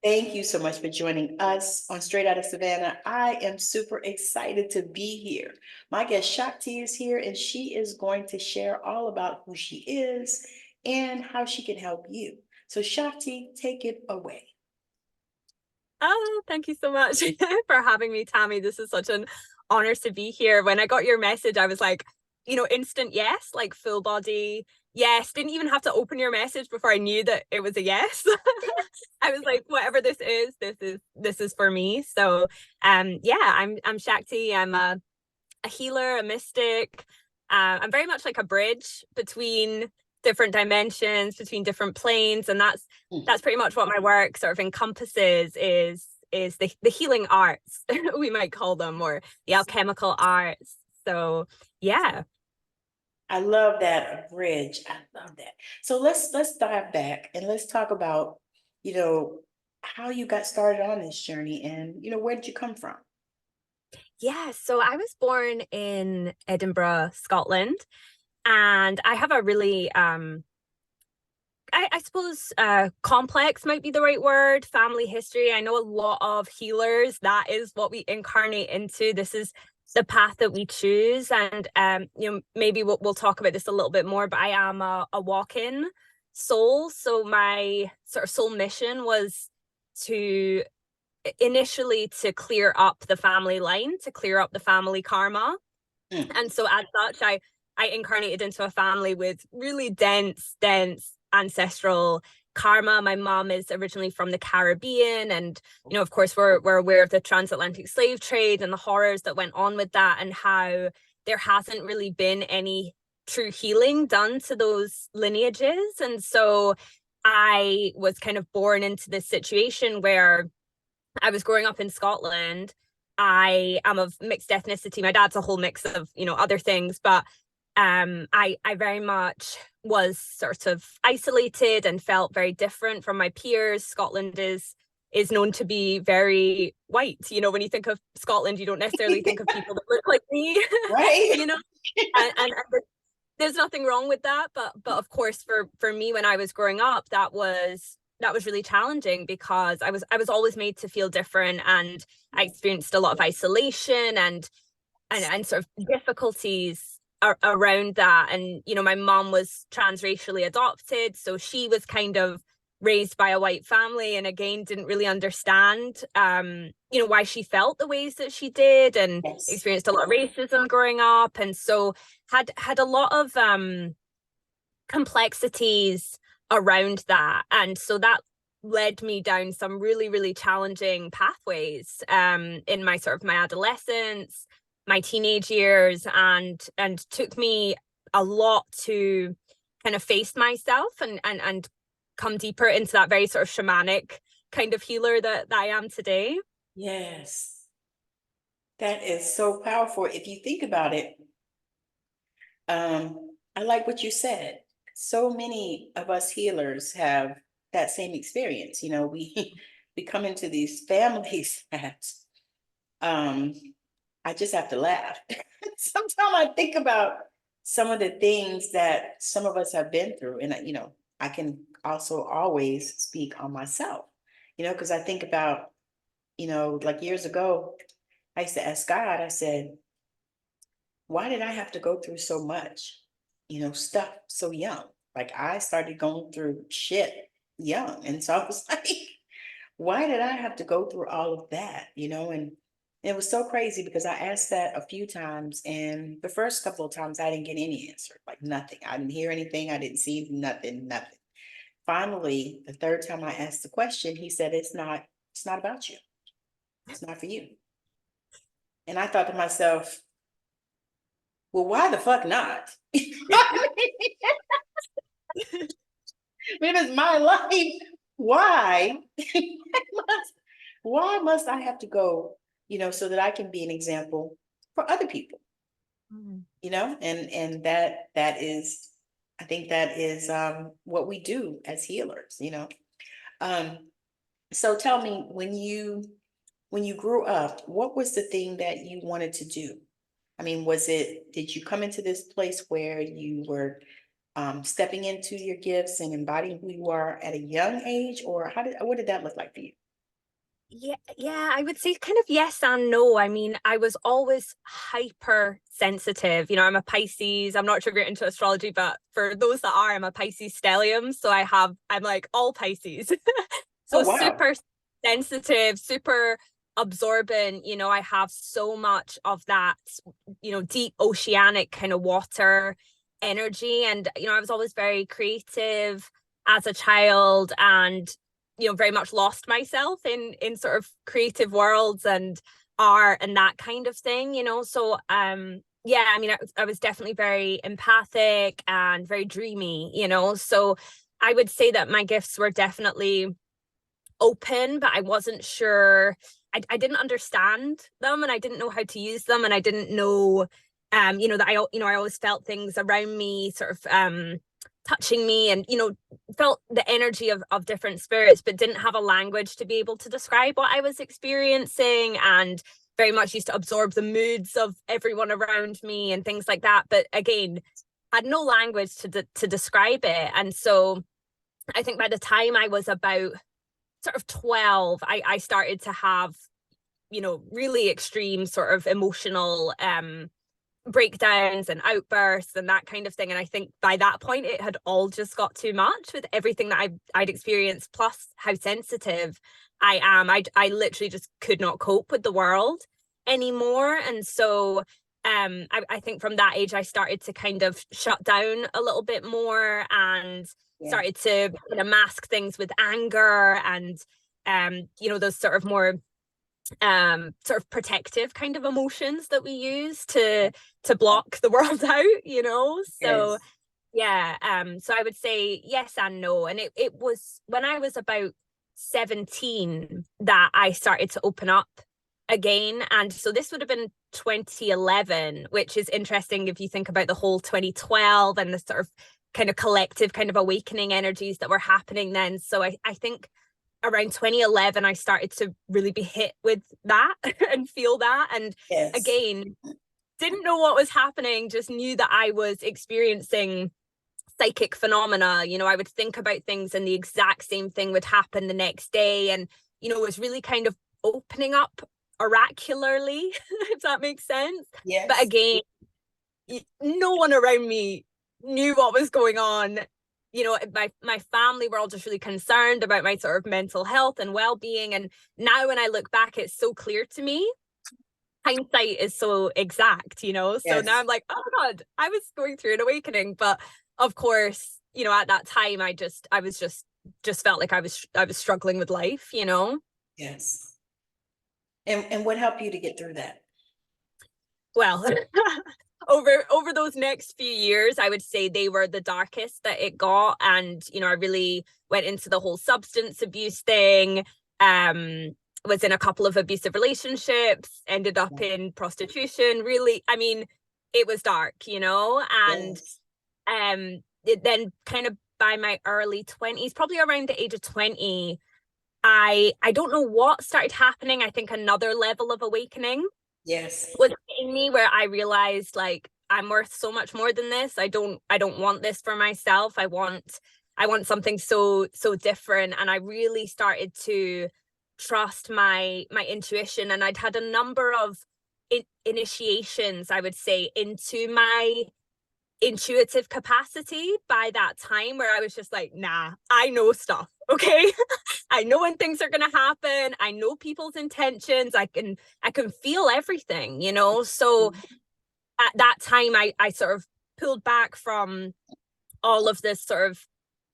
Thank you so much for joining us on Straight Outta Savannah. I am super excited to be here. My guest Shakti is here, and she is going to share all about who she is and how she can help you. So, Shakti, take it away. Oh, thank you so much for having me, Tammy. This is such an honor to be here. When I got your message, I was like, instant yes, like full body yes. Didn't even have to open your message before I knew that it was a yes. I was like, whatever this is for me. So, yeah, I'm Shakti. I'm a healer, a mystic. I'm very much like a bridge between different dimensions, between different planes, and that's pretty much what my work sort of encompasses is the healing arts, we might call them, or the alchemical arts. So yeah. I love that, a bridge. I love that. So let's dive back and let's talk about, you know, how you got started on this journey and where did you come from? Yeah, so I was born in Edinburgh, Scotland, and I have a really I suppose complex might be the right word. Family history. I know a lot of healers. That is what we incarnate into. This is the path that we choose, and maybe we'll talk about this a little bit more. But I am a walk-in soul, so my sort of soul mission was to initially to clear up the family line, to clear up the family karma, Mm. and so as such, I incarnated into a family with really dense ancestral karma. My mom is originally from the Caribbean, and of course, we're aware of the transatlantic slave trade and the horrors that went on with that, and how there hasn't really been any true healing done to those lineages. And so I was kind of born into this situation where I was growing up in Scotland. I am of mixed ethnicity. My dad's a whole mix of, other things, but I very much was sort of isolated and felt very different from my peers. Scotland is known to be very white. When you think of Scotland, you don't necessarily think of people that look like me, Right? you know, and there's nothing wrong with that, but of course for me when I was growing up, that was really challenging because I was always made to feel different, and I experienced a lot of isolation and sort of difficulties around that. And my mom was transracially adopted, so she was kind of raised by a white family, and again didn't really understand why she felt the ways that she did, and Yes. experienced a lot of racism growing up, and so had a lot of complexities around that. And so that led me down some really, really challenging pathways in my sort of my adolescence, my teenage years, and took me a lot to kind of face myself and come deeper into that very sort of shamanic kind of healer that I am today. Yes. That is so powerful. If you think about it, I like what you said. So many of us healers have that same experience. We we come into these families that um I just have to laugh. Sometimes I think about some of the things that some of us have been through, and I can also always speak on myself, because I think about, like years ago, I used to ask God, I said, why did I have to go through so much, stuff so young? Like I started going through shit young. And so I was like, why did I have to go through all of that? And it was so crazy because I asked that a few times, and the first couple of times I didn't get any answer, like nothing. I didn't hear anything, I didn't see nothing, nothing. Finally, the third time I asked the question, he said, it's not about you. It's not for you. And I thought to myself, well, why the fuck not? If it's my life, why? Why must I have to go, so that I can be an example for other people, and that is, I think that is what we do as healers. Um, so tell me, when you grew up, what was the thing that you wanted to do? I mean, did you come into this place where you were stepping into your gifts and embodying who you are at a young age, or what did that look like for you? Yeah, I would say kind of yes and no. I mean, I was always hyper sensitive. You know, I'm a Pisces. I'm not sure if you're into astrology, but for those that are, I'm a Pisces stellium. So I'm like all Pisces. Oh, So wow. super sensitive, super absorbent. You know, I have so much of that, you know, deep oceanic kind of water energy. And, you know, I was always very creative as a child, and you know, very much lost myself in sort of creative worlds and art and that kind of thing, you know. So yeah, I mean, I was definitely very empathic and very dreamy, you know. So I would say that my gifts were definitely open, but I wasn't sure. I didn't understand them, and I didn't know how to use them, and I didn't know, you know, that I always felt things around me, sort of touching me, and you know, felt the energy of different spirits, but didn't have a language to be able to describe what I was experiencing, and very much used to absorb the moods of everyone around me and things like that. But again, had no language to describe it, and so I think by the time I was about sort of 12, I started to have, you know, really extreme sort of emotional breakdowns and outbursts and that kind of thing. And I think by that point it had all just got too much with everything that I'd experienced, plus how sensitive I am. I literally just could not cope with the world anymore. And so I think from that age I started to kind of shut down a little bit more, and Yeah. started to kind of mask things with anger and you know, those sort of more sort of protective kind of emotions that we use to block the world out, you know. So Yes. yeah, so I would say yes and no. And it was when I was about 17 that I started to open up again. And so this would have been 2011, which is interesting if you think about the whole 2012 and the sort of kind of collective kind of awakening energies that were happening then. So I think around 2011 I started to really be hit with that and feel that. And Yes. again, didn't know what was happening, just knew that I was experiencing psychic phenomena. You know, I would think about things and the exact same thing would happen the next day. And, you know, it was really kind of opening up oracularly, if that makes sense. But Yes. again, no one around me knew what was going on. You know, my family were all just really concerned about my sort of mental health and well-being. And now when I look back, it's so clear to me. Hindsight is so exact, you know. So now Yes. I'm like, oh my God, I was going through an awakening. But of course, you know, at that time I was just felt like I was struggling with life, you know. Yes. And what helped you to get through that? Well, over those next few years, I would say they were the darkest that it got. And you know, I really went into the whole substance abuse thing, was in a couple of abusive relationships, ended up Yeah. in prostitution. Really, I mean, it was dark, you know. And Yes. then kind of by my early 20s, probably around the age of 20, I don't know what started happening. I think another level of awakening Yes. was hitting me, where I realized like I'm worth so much more than this. I don't want this for myself. I want something so different. And I really started to trust my intuition. And I'd had a number of initiations, I would say, into my intuitive capacity by that time, where I was just like, nah, I know stuff. Okay. I know when things are going to happen. I know people's intentions. I can feel everything, you know. So at that time I sort of pulled back from all of this sort of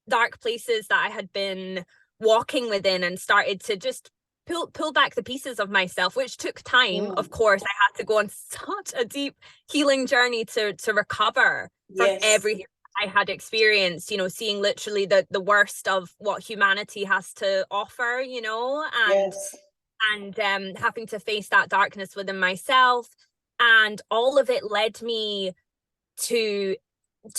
dark places that I had been walking within, and started to just pull back the pieces of myself, which took time. Of Mm. course, I had to go on such a deep healing journey to recover from Yes. everything I had experienced, you know, seeing literally the worst of what humanity has to offer, you know, Yes. and having to face that darkness within myself. And all of it led me to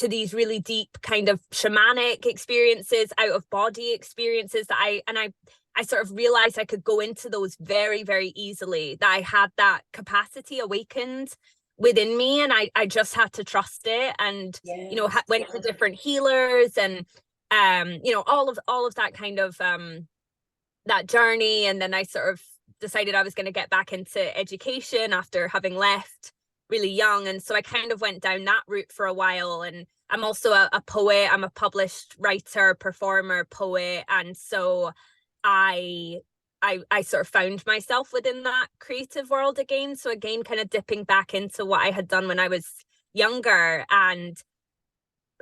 these really deep kind of shamanic experiences, out of body experiences, that I sort of realized I could go into those very, very easily, that I had that capacity awakened within me, and I just had to trust it. And you know, Yes. went to different healers, and you know, all of that kind of that journey. And then I sort of decided I was going to get back into education after having left really young. And so I kind of went down that route for a while. And I'm also a poet. I'm a published writer, performer, poet. And so I I sort of found myself within that creative world again. So again, kind of dipping back into what I had done when I was younger. And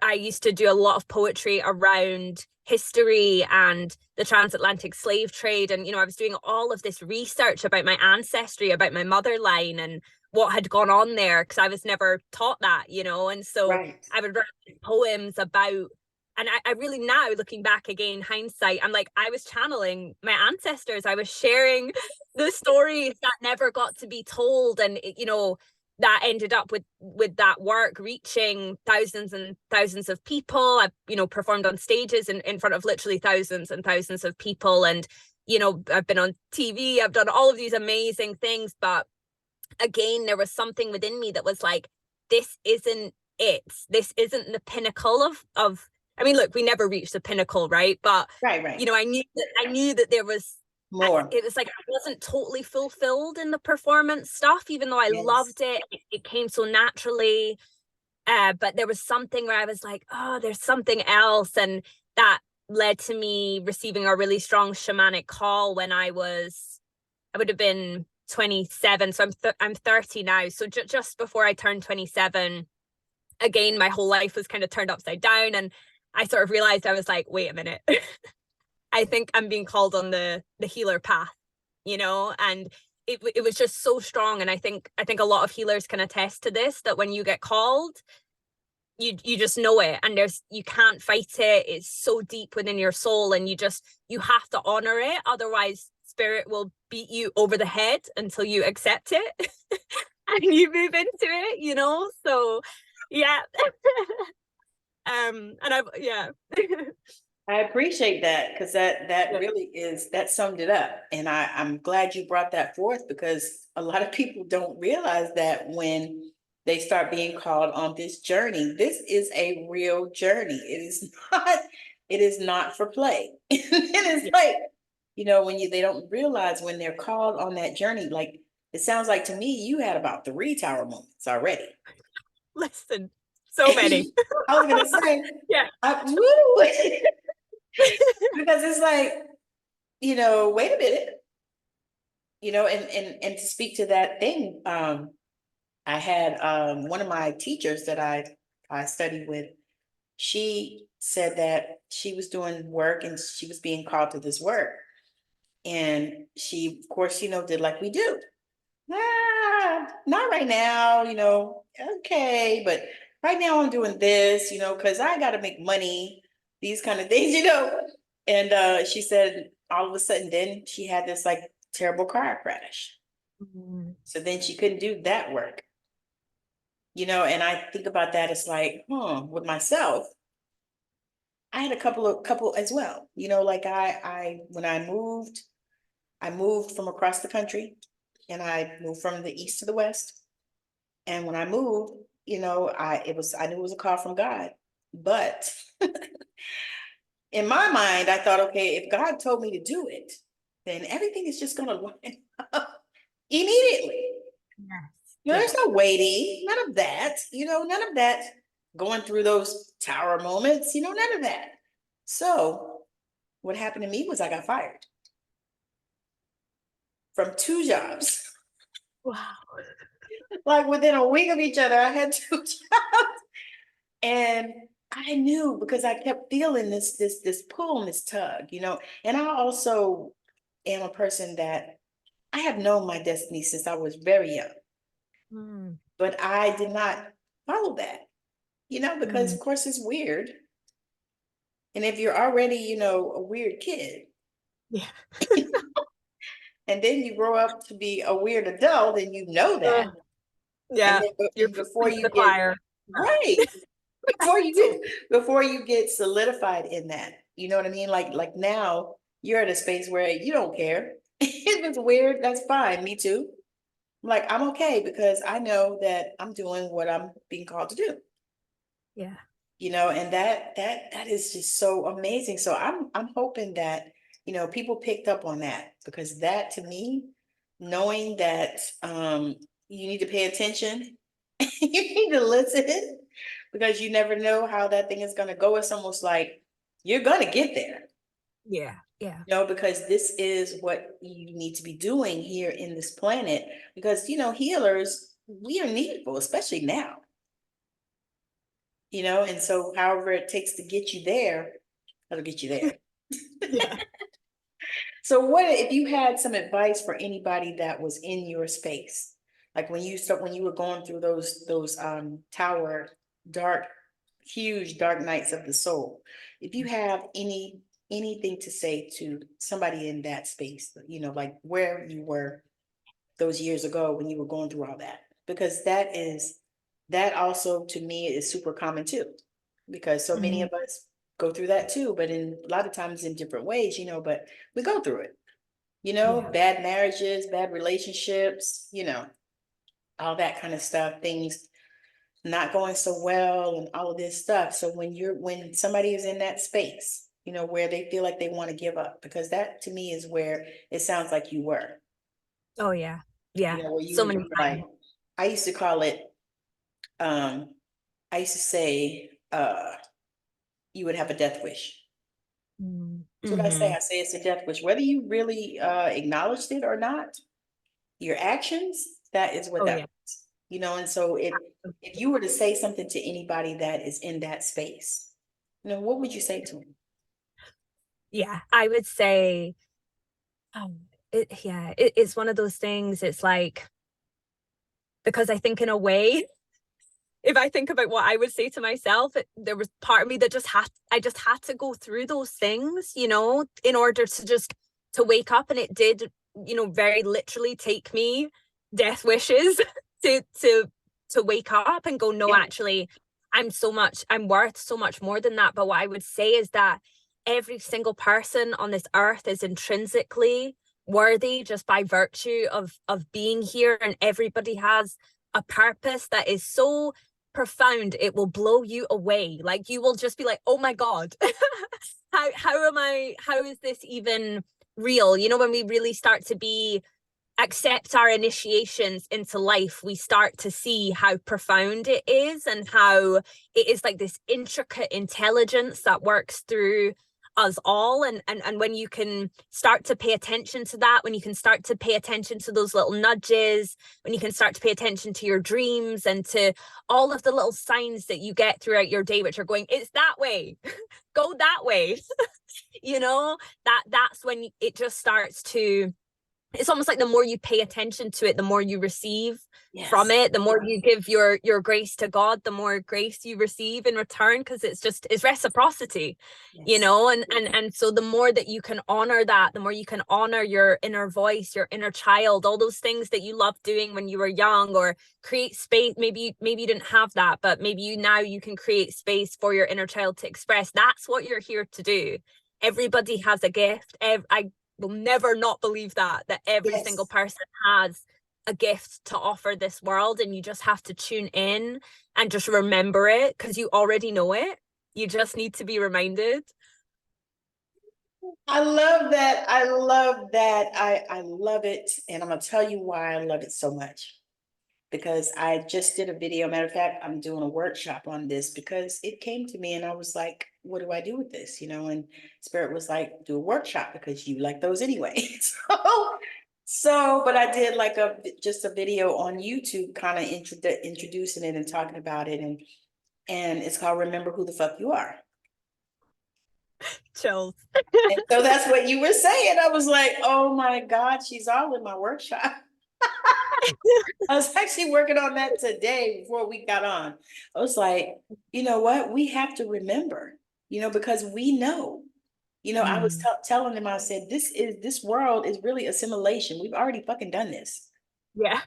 I used to do a lot of poetry around history and the transatlantic slave trade. And, you know, I was doing all of this research about my ancestry, about my mother line and what had gone on there, because I was never taught that, you know. And so Right. I would write poems about, and I really now looking back again, hindsight, I'm like, I was channeling my ancestors. I was sharing the stories that never got to be told. And, you know, that ended up with that work reaching thousands and thousands of people. I've, you know, performed on stages in front of literally thousands and thousands of people. And, you know, I've been on TV, I've done all of these amazing things. But again, there was something within me that was like, this isn't it. This isn't the pinnacle of I mean, look, we never reached the pinnacle, right? But Right. you know, I knew that there was More. it was like I wasn't totally fulfilled in the performance stuff, even though I Yes. loved it. It came so naturally. But there was something where I was like, oh, there's something else. And that led to me receiving a really strong shamanic call when I would have been 27. So I'm 30 now. So just before I turned 27, again, my whole life was kind of turned upside down. And I sort of realized, I was like, wait a minute. I think I'm being called on the healer path, you know, and it was just so strong. And I think a lot of healers can attest to this, that when you get called, you just know it, and you can't fight it. It's so deep within your soul, and you have to honor it. Otherwise, spirit will beat you over the head until you accept it and you move into it, you know. So yeah. And I've I appreciate that, because that yeah. really that summed it up. And I'm glad you brought that forth, because a lot of people don't realize that when they start being called on this journey, this is a real journey. It is not for play. It is Yeah. like, you know, they don't realize when they're called on that journey, like it sounds like to me, you had about 3 tower moments already. Listen, so many. I was gonna say, Yeah. woo! Because it's like, you know, wait a minute, you know, and to speak to that thing, I had one of my teachers that I studied with. She said that she was doing work and she was being called to this work, and she, of course, you know, did like we do. Not right now, you know. Okay, but right now I'm doing this, you know, because I got to make money, these kind of things, you know. And she said all of a sudden, then she had this like terrible car crash. So then she couldn't do that work, you know. And I think about that, it's like, with myself, I had a couple as well, you know, like I when I moved from across the country, and I moved from the east to the west. And when I moved, you know, I knew it was a call from God. But in my mind, I thought, okay, if God told me to do it, then everything is just gonna line up immediately. Yes. You know, Yeah. there's no waiting, none of that, you know, none of that going through those tower moments, you know, none of that. So what happened to me was I got fired from 2 jobs. Wow. Like within a week of each other, I had 2 jobs. And I knew, because I kept feeling this pull and this tug, you know. And I also am a person that I have known my destiny since I was very young, but I did not follow that, you know, because of course it's weird. And if you're already, you know, a weird kid, Yeah. and then you grow up to be a weird adult, and you know that, and Yeah. then You're before preaching to you the get choir. right, before you So, get solidified in that, you know what I mean? Like now you're at a space where you don't care. If it's weird, that's fine. Me too. Like I'm okay, because I know that I'm doing what I'm being called to do. yeah. You know, and that is just so amazing. So I'm hoping that people picked up on that, because that, to me, knowing that you need to pay attention, you need to listen, because you never know how that thing is going to go. It's almost like you're going to get there. Yeah. Yeah. Because this is what you need to be doing here in this planet, because, healers, we are needful, especially now, and so however it takes to get you there, that'll get you there. Yeah. So what if you had some advice for anybody that was in your space? Like when you were going through those tower, dark, huge dark nights of the soul. If you have anything to say to somebody in that space, like where you were those years ago when you were going through all that, because that also, to me, is super common too, because so many Mhm. of us go through that too, but in a lot of times in different ways, but we go through it, Yeah. bad marriages, bad relationships, all that kind of stuff, things not going so well and all of this stuff. So when somebody is in that space, where they feel like they want to give up, because that to me is where it sounds like you were, Oh yeah. Yeah. where you So were many just like, times. I used to call it, um, I used to say, you would have a death wish. That's what I say. Mm-hmm. I say it's a death wish. Whether you really acknowledged it or not, your actions, that is what Oh that yeah. was. And so if you were to say something to anybody that is in that space, what would you say to them? Yeah. I would say, it's one of those things. It's like, because I think in a way, if I think about what I would say to myself, there was part of me that I just had to go through those things, in order to wake up. And it did, very literally take me death wishes to wake up and go, no, Yeah. actually, I'm worth so much more than that. But what I would say is that every single person on this earth is intrinsically worthy just by virtue of being here, and everybody has a purpose that is so profound it will blow you away. Like, you will just be like, oh my god, how is this even real? When we really start to accept our initiations into life, we start to see how profound it is, and how it is like this intricate intelligence that works through us all. And when you can start to pay attention to that, when you can start to pay attention to those little nudges, when you can start to pay attention to your dreams and to all of the little signs that you get throughout your day, which are going, it's that way, go that way, that's when it just starts to, it's almost like the more you pay attention to it, the more you receive from Yes. it. The more you give your grace to God, the more grace you receive in return, because it's reciprocity. Yes. And so the more that you can honor that, the more you can honor your inner voice, your inner child, all those things that you loved doing when you were young, or create space. Maybe you didn't have that, but maybe you can create space for your inner child to express. That's what you're here to do. Everybody has a gift. I will never not believe that every single Yes. person has a gift to offer this world, and you just have to tune in and just remember it, because you already know it. You just need to be reminded. I love that. I love that. I love it. And I'm going to tell you why I love it so much. Because I just did a video. Matter of fact, I'm doing a workshop on this, because it came to me and I was like, what do I do with this? And Spirit was like, do a workshop, because you like those anyway. But I did like just a video on YouTube, kind of introducing it and talking about it. And it's called Remember Who the Fuck You Are. Chills. And so that's what you were saying. I was like, oh my God, she's all in my workshop. I was actually working on that today before we got on. I was like, you know what? We have to remember, because we know. I was telling them, I said, this world is really assimilation. We've already fucking done this. Yeah.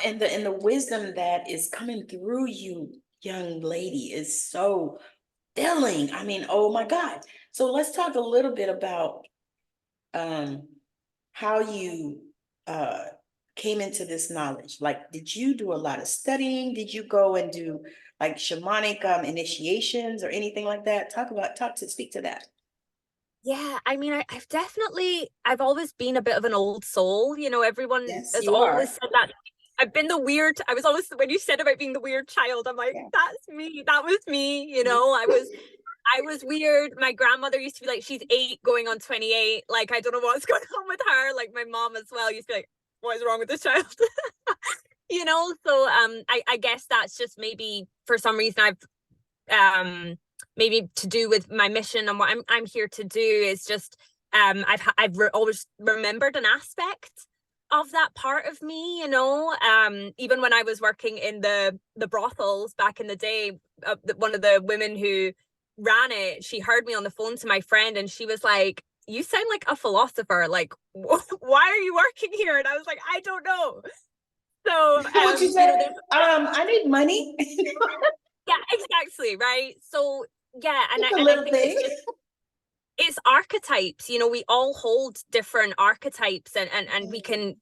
And the wisdom that is coming through you, young lady, is so filling. I mean, oh my God. So let's talk a little bit about um how you came into this knowledge. Like, did you do a lot of studying? Did you go and do like shamanic initiations or anything like that? Speak to that. Yeah, I mean, I've always been a bit of an old soul. You know, everyone Yes, has you always are. said that. I've been the weird, I was always, when you said about being the weird child, I'm like, Yeah. that's me. That was me. You know, I was weird. My grandmother used to be like, she's 8 going on 28. Like, I don't know what's going on with her. Like, my mom as well used to be like, what is wrong with this child? You know, so I guess that's just maybe for some reason maybe to do with my mission and what I'm here to do is just always remembered an aspect of that part of me, you know. Even when I was working in the brothels back in the day, one of the women who ran it, she heard me on the phone to my friend and she was like, you sound like a philosopher, like why are you working here? And I was like, I don't know. So What you you said? know, there's I need money. yeah, exactly, right? So yeah, and It's a I little think thing. it's archetypes. You know, we all hold different archetypes, and we can,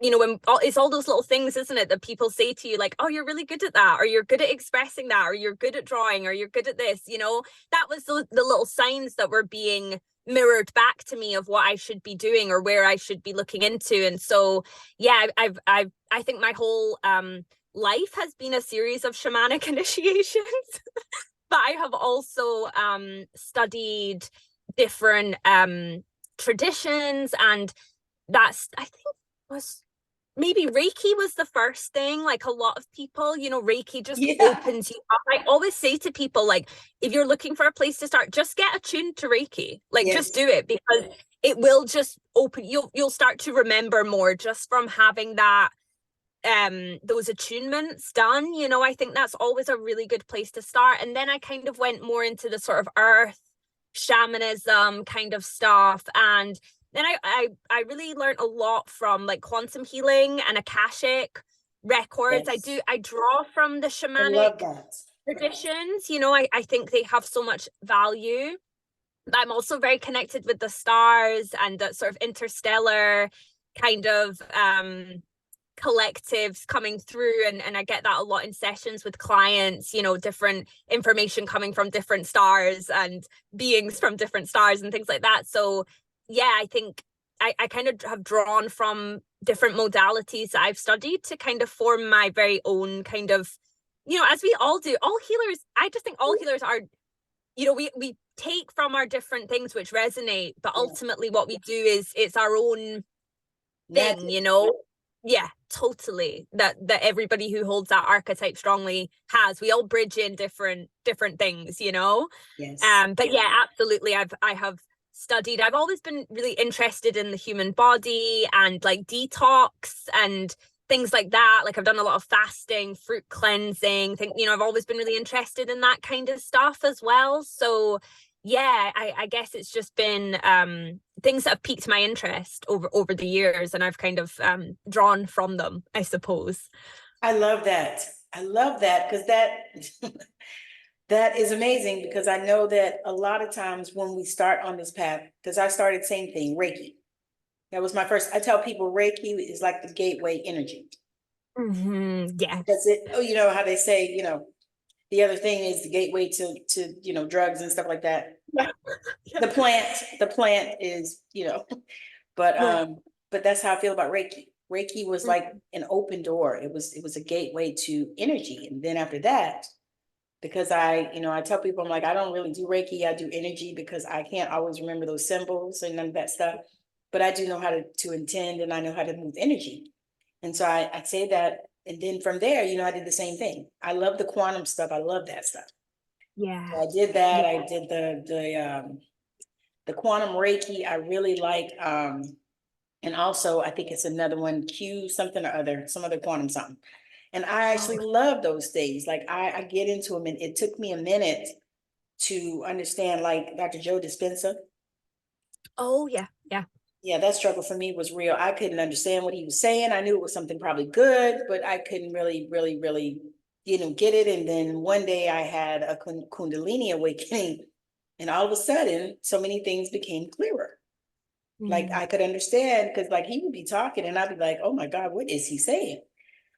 you know, when it's all those little things, isn't it, that people say to you, like, oh, you're really good at that, or you're good at expressing that, or you're good at drawing, or you're good at this. You know, that was the little signs that were being mirrored back to me of what I should be doing or where I should be looking into. And so yeah, I think my whole life has been a series of shamanic initiations. But I have also studied different traditions, and that's, I think, was maybe Reiki was the first thing. Like a lot of people, you know, Reiki just Yeah. opens you up. I always say to people, like, if you're looking for a place to start, just get attuned to Reiki. Like, just Yes. do it, because it will just open, you'll start to remember more just from having that those attunements done. You know, I think that's always a really good place to start. And then I kind of went more into the sort of earth shamanism kind of stuff, and then I really learned a lot from like quantum healing and akashic records. Yes. I draw from the I love shamanic that. traditions. You know, I think they have so much value. I'm also very connected with the stars and that sort of interstellar kind of collectives coming through, and I get that a lot in sessions with clients, you know, different information coming from different stars and beings from different stars and things like that. So yeah, I think I kind of have drawn from different modalities that I've studied to kind of form my very own kind of, you know, as we all do. All healers, I just think all healers are, you know, we take from our different things which resonate, but Yeah. ultimately what we do is it's our own thing, Magic. you know. Yeah, totally, that everybody who holds that archetype strongly has. We all bridge in different things, you know. Yes. But yeah, absolutely, I have studied, I've always been really interested in the human body and like detox and things like that. Like I've done a lot of fasting, fruit cleansing, think, you know, I've always been really interested in that kind of stuff as well. So yeah, I guess it's just been things that have piqued my interest over the years, and I've kind of drawn from them, I suppose. I love that. I love that because that that is amazing because I know that a lot of times when we start on this path, because I started same thing, Reiki. That was my first. I tell people Reiki is like the gateway energy. Because Yes. it, oh, you know how they say, you know, the other thing is the gateway to you know drugs and stuff like that. Yeah. Yeah. The plant is, you know, but Yeah. that's how I feel about Reiki. Reiki was Mm. like an open door. It was a gateway to energy. And then after that, because you know, I tell people I'm like, I don't really do Reiki, I do energy because I can't always remember those symbols and none of that stuff. But I do know how to intend and I know how to move energy. And so I say that. And then from there, you know, I did the same thing. I love the quantum stuff. I love that stuff. So Yeah. I did that. Yeah. I did the quantum Reiki. I really like and also I think it's another one, Q something or other, some other quantum something. And I Oh, actually love those things. Like I get into them and it took me a minute to understand, like Dr. Joe Dispenza. oh yeah. Yeah. Yeah, that struggle for me was real. I couldn't understand what he was saying. I knew it was something probably good, but I couldn't really, you know, get it. And then one day I had a Kundalini awakening, and all of a sudden, so many things became clearer. Like Mm. I could understand because, like, he would be talking, and I'd be like, "Oh my God, what is he saying?"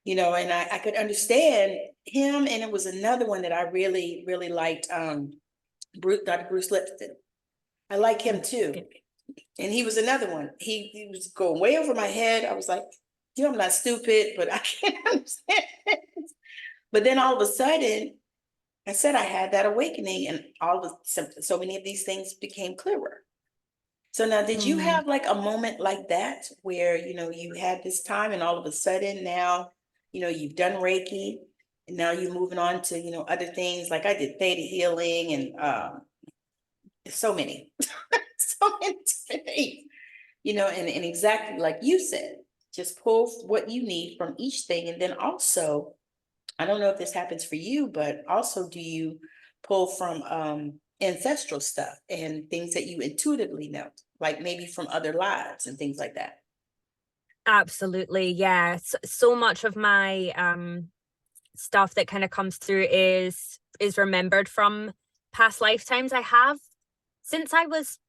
You know, and I could understand him. And it was another one that I really liked, Dr. Bruce Lipton. I like him too. And he was another one. He was going way over my head. I was like, I'm not stupid, but I can't understand. But then all of a sudden, I said I had that awakening, and so many of these things became clearer. So now, did you have like a moment like that where, you had this time and all of a sudden now, you've done Reiki and now you're moving on to, other things like I did theta healing and so many, so many different things, and exactly like you said, just pull what you need from each thing. And then also, I don't know if this happens for you, but also do you pull from ancestral stuff and things that you intuitively know, like maybe from other lives and things like that? Absolutely, yeah. So much of my stuff that kind of comes through is remembered from past lifetimes. I have since I was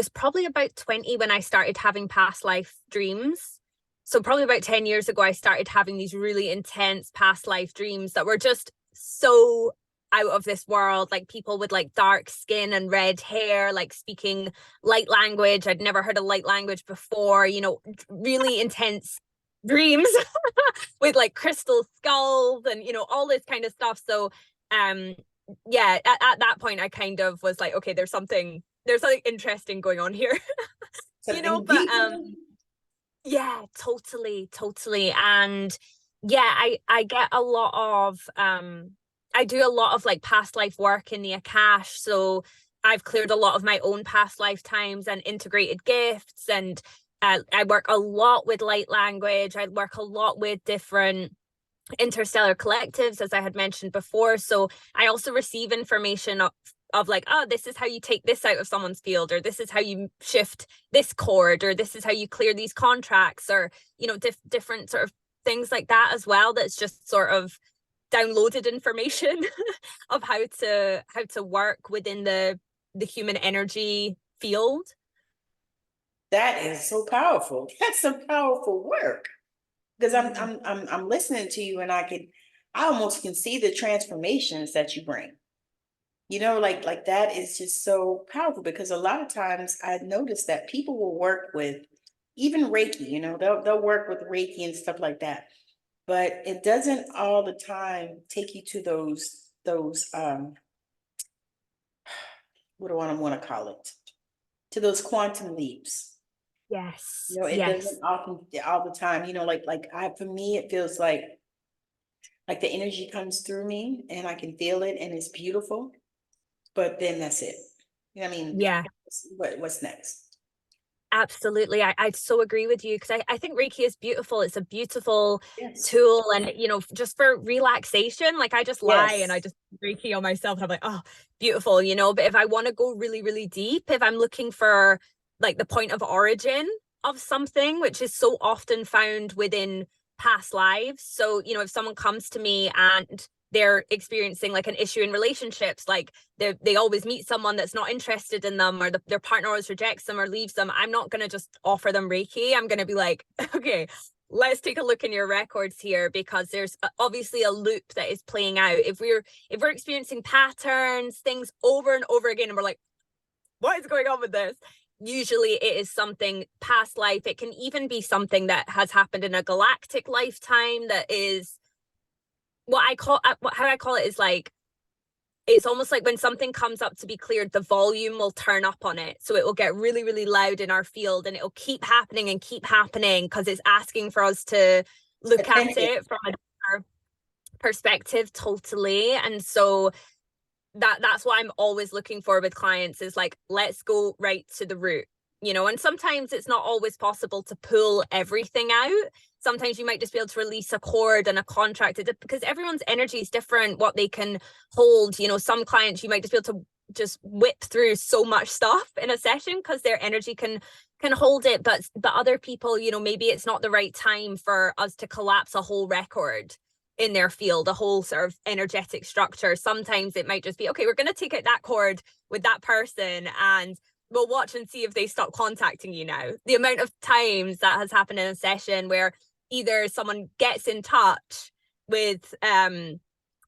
probably about 20 when I started having past life dreams. So probably about 10 years ago, I started having these really intense past life dreams that were just so out of this world, like people with like dark skin and red hair, like speaking light language. I'd never heard of light language before, really intense dreams with like crystal skulls and, all this kind of stuff. So, yeah, at that point, I kind of was like, okay, there's something interesting going on here. Something But deeper? yeah, totally. And yeah, I get a lot of I do a lot of like past life work in the akash. So I've cleared a lot of my own past lifetimes and integrated gifts, and I work a lot with light language. I work a lot with different interstellar collectives, as I had mentioned before. So I also receive information of like, oh, this is how you take this out of someone's field, or this is how you shift this cord, or this is how you clear these contracts, or different sort of things like that as well. That's just sort of downloaded information of how to work within the human energy field. That is so powerful. That's some powerful work. Because I'm listening to you, and I almost can see the transformations that you bring. Like that is just so powerful, because a lot of times I noticed that people will work with even Reiki, they'll work with Reiki and stuff like that. But it doesn't all the time take you to those what do I want to call it? To those quantum leaps. Yes, It yes. doesn't often all the time, like for me, it feels like the energy comes through me and I can feel it and it's beautiful, but then that's it. I mean, Yeah. what's next? Absolutely. I so agree with you, because I think Reiki is beautiful. It's a beautiful Yes. tool, and just for relaxation, like I just lie and I Yes. just Reiki on myself and I'm like, oh, beautiful, but if I want to go really, really deep, if I'm looking for like the point of origin of something, which is so often found within past lives. So, if someone comes to me and they're experiencing like an issue in relationships, like they always meet someone that's not interested in them, or their partner always rejects them or leaves them, I'm not going to just offer them Reiki. I'm going to be like, okay, let's take a look in your records here, because there's obviously a loop that is playing out. If we're experiencing patterns, things over and over again, and we're like, what is going on with this? Usually it is something past life. It can even be something that has happened in a galactic lifetime that is how I call it is like, it's almost like when something comes up to be cleared, the volume will turn up on it. So it will get really, really loud in our field, and it'll keep happening and keep happening because it's asking for us to look at Attention. it from a different perspective. Totally. And so that's what I'm always looking for with clients, is like, let's go right to the root. And sometimes it's not always possible to pull everything out. Sometimes you might just be able to release a cord and a contract, because everyone's energy is different, what they can hold. Some clients, you might just be able to just whip through so much stuff in a session because their energy can hold it. But other people, maybe it's not the right time for us to collapse a whole record in their field, a whole sort of energetic structure. Sometimes it might just be, okay, we're going to take out that cord with that person and we'll watch and see if they stop contacting you now. The amount of times that has happened in a session where either someone gets in touch with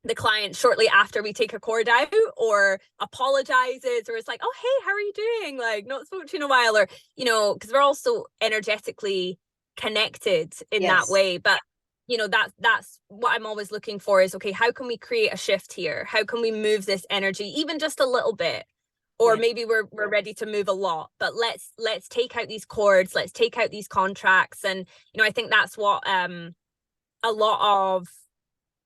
the client shortly after we take a cord out, or apologizes, or it's like, oh hey, how are you doing, like not spoken to you in a while, or you know, because we're also energetically connected in that Yes. way. But you know, that's what I'm always looking for is, okay, how can we create a shift here? How can we move this energy even just a little bit? Or Yeah. maybe we're ready to move a lot, but let's take out these cords, let's take out these contracts. And you know, I think that's what a lot of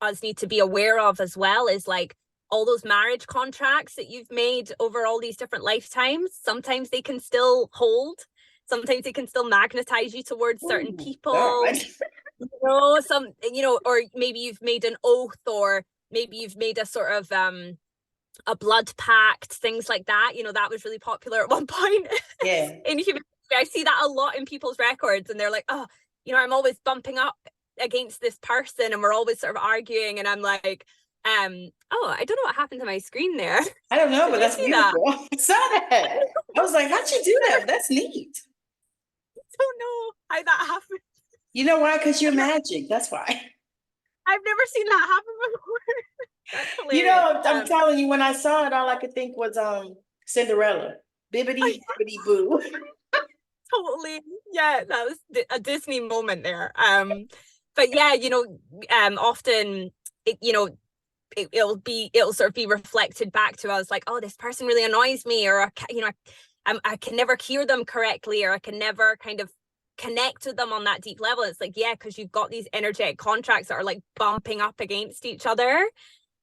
us need to be aware of as well, is like all those marriage contracts that you've made over all these different lifetimes. Sometimes they can still hold, sometimes they can still magnetize you towards certain Oh people, God. you know, some, you know, or maybe you've made an oath, or maybe you've made a sort of a blood pact, things like that. You know, that was really popular at one point Yeah. in human. I see that a lot in people's records, and they're like, oh, you know, I'm always bumping up against this person and we're always sort of arguing, and I'm like, oh, I don't know what happened to my screen there. I don't know, Did but you that's see that? beautiful. I saw that. I was like, how'd you do that? That's neat. I don't know how that happened. You know why? Because you're magic. That's why. I've never seen that happen before. That's You hilarious. know, I'm telling you, when I saw it, all I could think was Cinderella. Bibbity bobbity boo. Totally, yeah, that was a Disney moment there. But yeah, you know, often it, you know, it'll sort of be reflected back to us like, oh, this person really annoys me, or you know, I can never hear them correctly, or I can never kind of connect with them on that deep level. It's like, yeah, because you've got these energetic contracts that are like bumping up against each other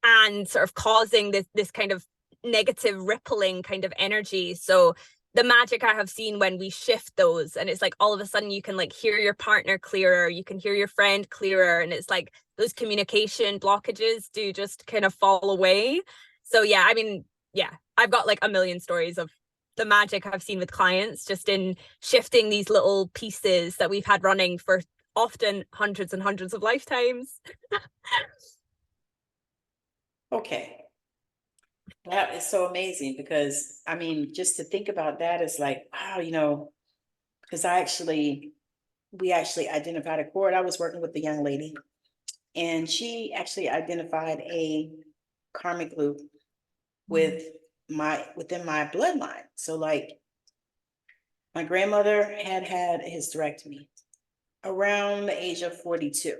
and sort of causing this kind of negative rippling kind of energy. So the magic I have seen when we shift those, and it's like all of a sudden you can like hear your partner clearer, you can hear your friend clearer, and it's like those communication blockages do just kind of fall away. So yeah, I mean, yeah, I've got like a million stories of the magic I've seen with clients just in shifting these little pieces that we've had running for often hundreds and hundreds of lifetimes. Okay. That is so amazing, because I mean, just to think about that is like, wow, you know, because we actually identified a chord. I was working with the young lady, and she actually identified a karmic loop with within my bloodline. So like, my grandmother had a hysterectomy around the age of 42.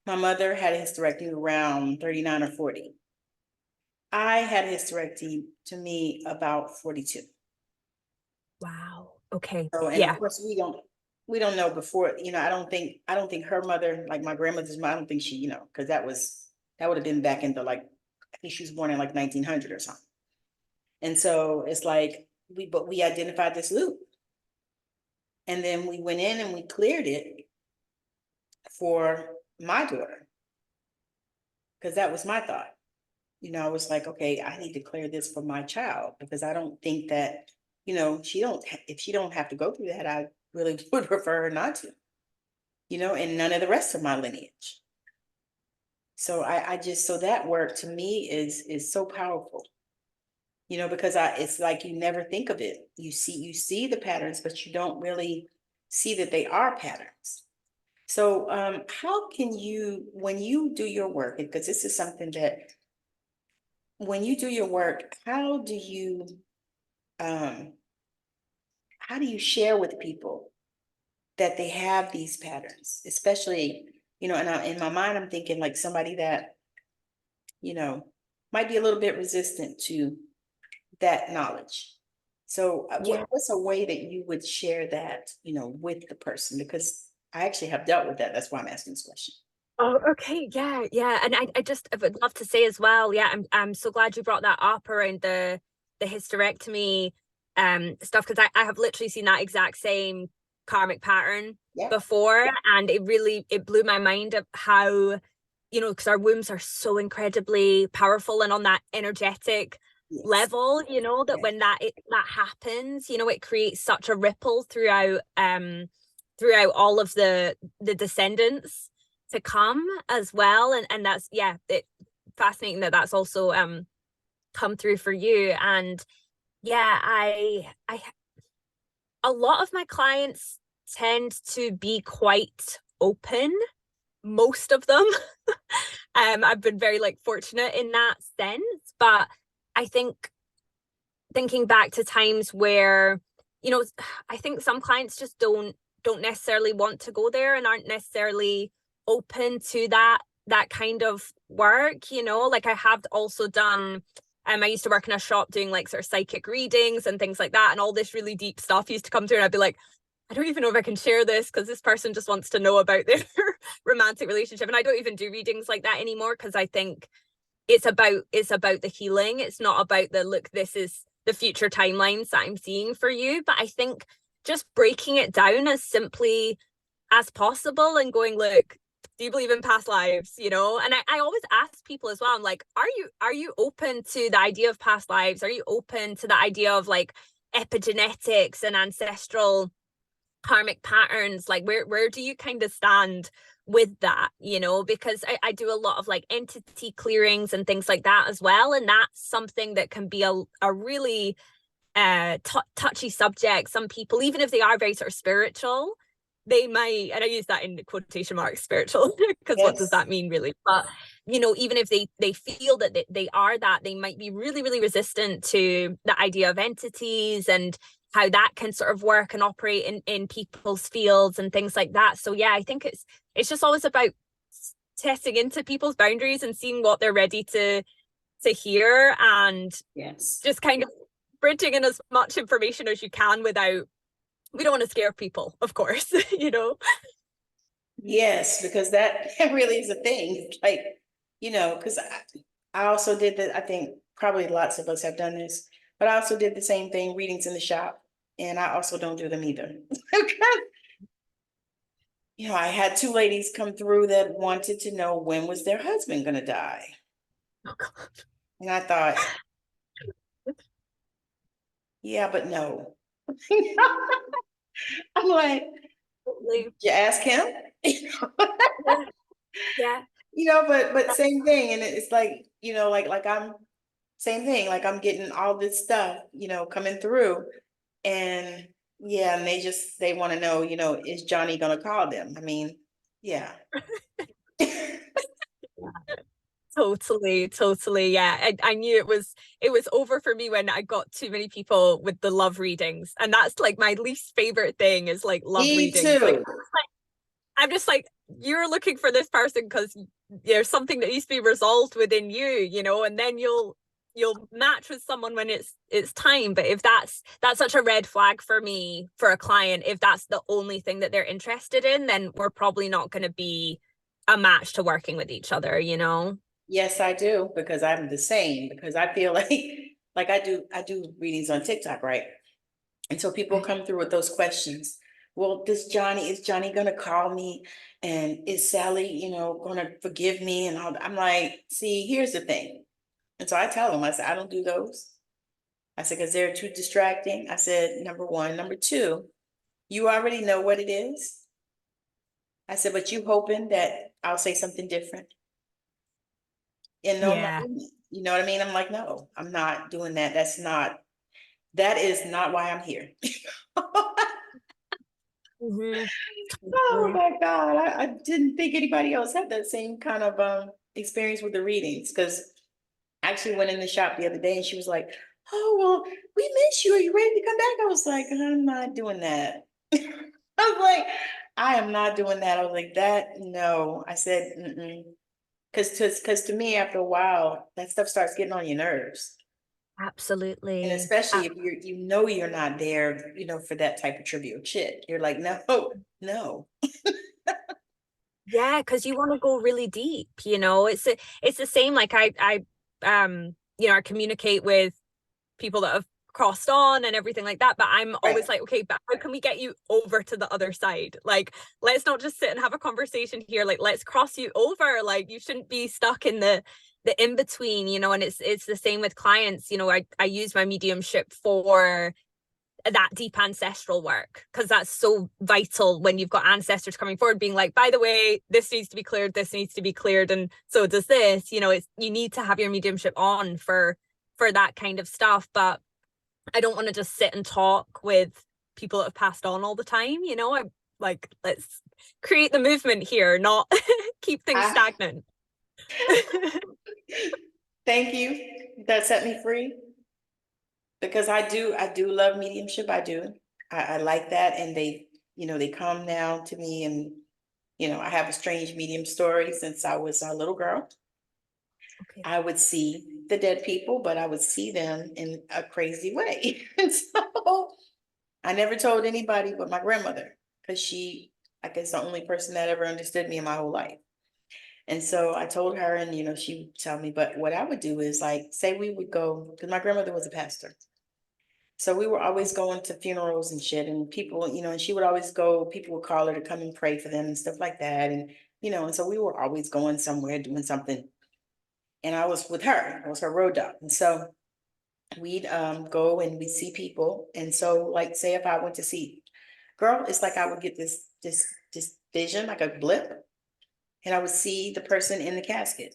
My mother had a hysterectomy around 39 or 40. I had a hysterectomy to me about 42. Wow. Okay. So, and of Yeah. course we don't know before, you know, I don't think her mother, like my grandmother's mom, I don't think she, you know, because that would have been back in the like, I think she was born in like 1900 or something. And so it's like, but we identified this loop. And then we went in and we cleared it for my daughter, because that was my thought. You know, I was like, okay, I need to clear this for my child, because I don't think that, you know, if she don't have to go through that, I really would prefer her not to, you know, and none of the rest of my lineage. So I just, so that work to me is so powerful, you know, because it's like you never think of it. You see the patterns, but you don't really see that they are patterns. So how can you, when you do your work, because this is something that when you do your work, um how do you share with people that they have these patterns, especially, you know, and in my mind I'm thinking like somebody that, you know, might be a little bit resistant to that knowledge. So Yeah. what's a way that you would share that, you know, with the person? Because I actually have dealt with that. That's why I'm asking this question. Oh, okay. Yeah, yeah. And I would love to say as well, yeah, I'm so glad you brought that up around the hysterectomy stuff, because I have literally seen that exact same karmic pattern Yeah. before. And it blew my mind of how, you know, because our wombs are so incredibly powerful, and on that energetic Yes. level, you know, that Yes. when that happens, you know, it creates such a ripple throughout all of the descendants to come as well. And that's, yeah, it fascinating that that's also come through for you. And yeah, I a lot of my clients tend to be quite open most of them. I've been very like fortunate in that sense, but I think thinking back to times where, you know, I think some clients just don't necessarily want to go there and aren't necessarily open to that kind of work, you know. Like I have also done I used to work in a shop doing like sort of psychic readings and things like that, and all this really deep stuff used to come through, and I'd be like, I don't even know if I can share this because this person just wants to know about their romantic relationship. And I don't even do readings like that anymore because I think it's about the healing. It's not about the look, this is the future timelines that I'm seeing for you. But I think just breaking it down as simply as possible and going, look, do you believe in past lives? You know, and I always ask people as well, I'm like, are you open to the idea of past lives? Are you open to the idea of like epigenetics and ancestral karmic patterns? Like where do you kind of stand with that, you know? Because I do a lot of like entity clearings and things like that as well, and that's something that can be a really touchy subject. Some people, even if they are very sort of spiritual, they might, and I use that in quotation marks, spiritual, because what does that mean really? But you know, even if they feel that they are that, they might be really, really resistant to the idea of entities and how that can sort of work and operate in people's fields and things like that. So yeah, I think it's just always about testing into people's boundaries and seeing what they're ready to hear, and just kind of bridging in as much information as you can without, we don't want to scare people, of course, you know. Yes, because that really is a thing. Like, you know, because I also did that. I think probably lots of us have done this, but I also did the same thing, readings in the shop, and I also don't do them either. You know, I had two ladies come through that wanted to know when was their husband going to die. Oh God. And I thought, yeah, but no. I'm like, you ask him? Yeah. You know, but same thing. And it's like, you know, like I'm same thing, like I'm getting all this stuff, you know, coming through. And yeah, and they want to know, you know, is Johnny gonna call them? I mean, yeah. Totally. Yeah. I knew it was over for me when I got too many people with the love readings. And that's like my least favorite thing is like love Me readings. Like too. I'm just like, you're looking for this person because there's something that needs to be resolved within you, you know, and then you'll match with someone when it's time. But if that's such a red flag for me for a client, if that's the only thing that they're interested in, then we're probably not going to be a match to working with each other, you know. Yes, I do, because I'm the same, because I feel like I do readings on TikTok, right? And so people come through with those questions. Well, is Johnny gonna call me? And is Sally, you know, gonna forgive me? And all that? I'm like, see, here's the thing. And so I tell them, I said, I don't do those. I said, because they're too distracting. I said, number one. Number two, you already know what it is. I said, but you hoping that I'll say something different. And no, Yeah. you know what I mean? I'm like, no, I'm not doing that. That is not why I'm here. Mm-hmm. Oh my God. I didn't think anybody else had that same kind of experience with the readings, because I actually went in the shop the other day and she was like, oh, well, we miss you. Are you ready to come back? I was like, I'm not doing that. I was like, I am not doing that. I was like, that, no. I said, mm-mm. Because to me, after a while, that stuff starts getting on your nerves. And Absolutely. especially if you know you're not there, you know, for that type of trivial shit. You're like, no, no. Yeah, because you want to go really deep, you know. It's the same. Like I you know, I communicate with people that have crossed on and everything like that, but I'm always like, okay, but how can we get you over to the other side? Like, let's not just sit and have a conversation here. Like, let's cross you over. Like, you shouldn't be stuck in the in between, you know. And it's the same with clients. You know, I use my mediumship for that deep ancestral work, because that's so vital when you've got ancestors coming forward being like, by the way, this needs to be cleared, this needs to be cleared, and so does this, you know. It's, you need to have your mediumship on for that kind of stuff. But I don't want to just sit and talk with people that have passed on all the time, you know. I'm like, create the movement here, not keep things stagnant. Thank you. That set me free, because I do love mediumship. I do. I like that. And they come now to me, and, I have a strange medium story since I was a little girl. Okay. I would see the dead people, but I would see them in a crazy way. And so I never told anybody but my grandmother, because she, I guess, the only person that ever understood me in my whole life. And so I told her, and, she would tell me. But what I would do is, like, say we would go, because my grandmother was a pastor. So we were always going to funerals and shit, and people, and she would always go, people would call her to come and pray for them and stuff like that. And so we were always going somewhere, doing something. And I was with her, I was her road dog. And so we'd go and we'd see people. And so, like, say if I went to see, girl, it's like I would get this vision, like a blip, and I would see the person in the casket.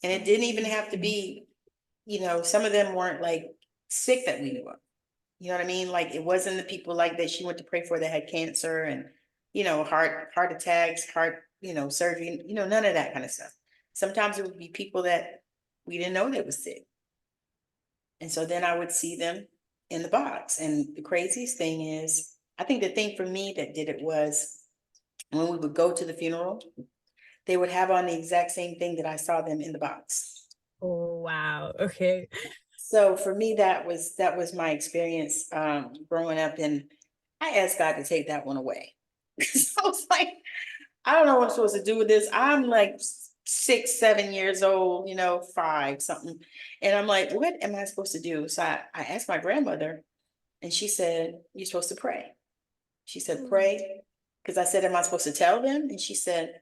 And it didn't even have to be, some of them weren't like sick that we knew of. You know what I mean? Like, it wasn't the people like that she went to pray for that had cancer and, heart attacks, heart, surgery, none of that kind of stuff. Sometimes it would be people that we didn't know they were sick. And so then I would see them in the box. And the craziest thing is, I think the thing for me that did it was when we would go to the funeral, they would have on the exact same thing that I saw them in the box. Oh, wow. Okay. So for me, that was my experience growing up, and I asked God to take that one away. So I was like, I don't know what I'm supposed to do with this. I'm like 6, 7 years old, 5 something, and I'm like, what am I supposed to do? So I asked my grandmother, and she said, "You're supposed to pray." She said, "Pray," because I said, "Am I supposed to tell them?" And she said,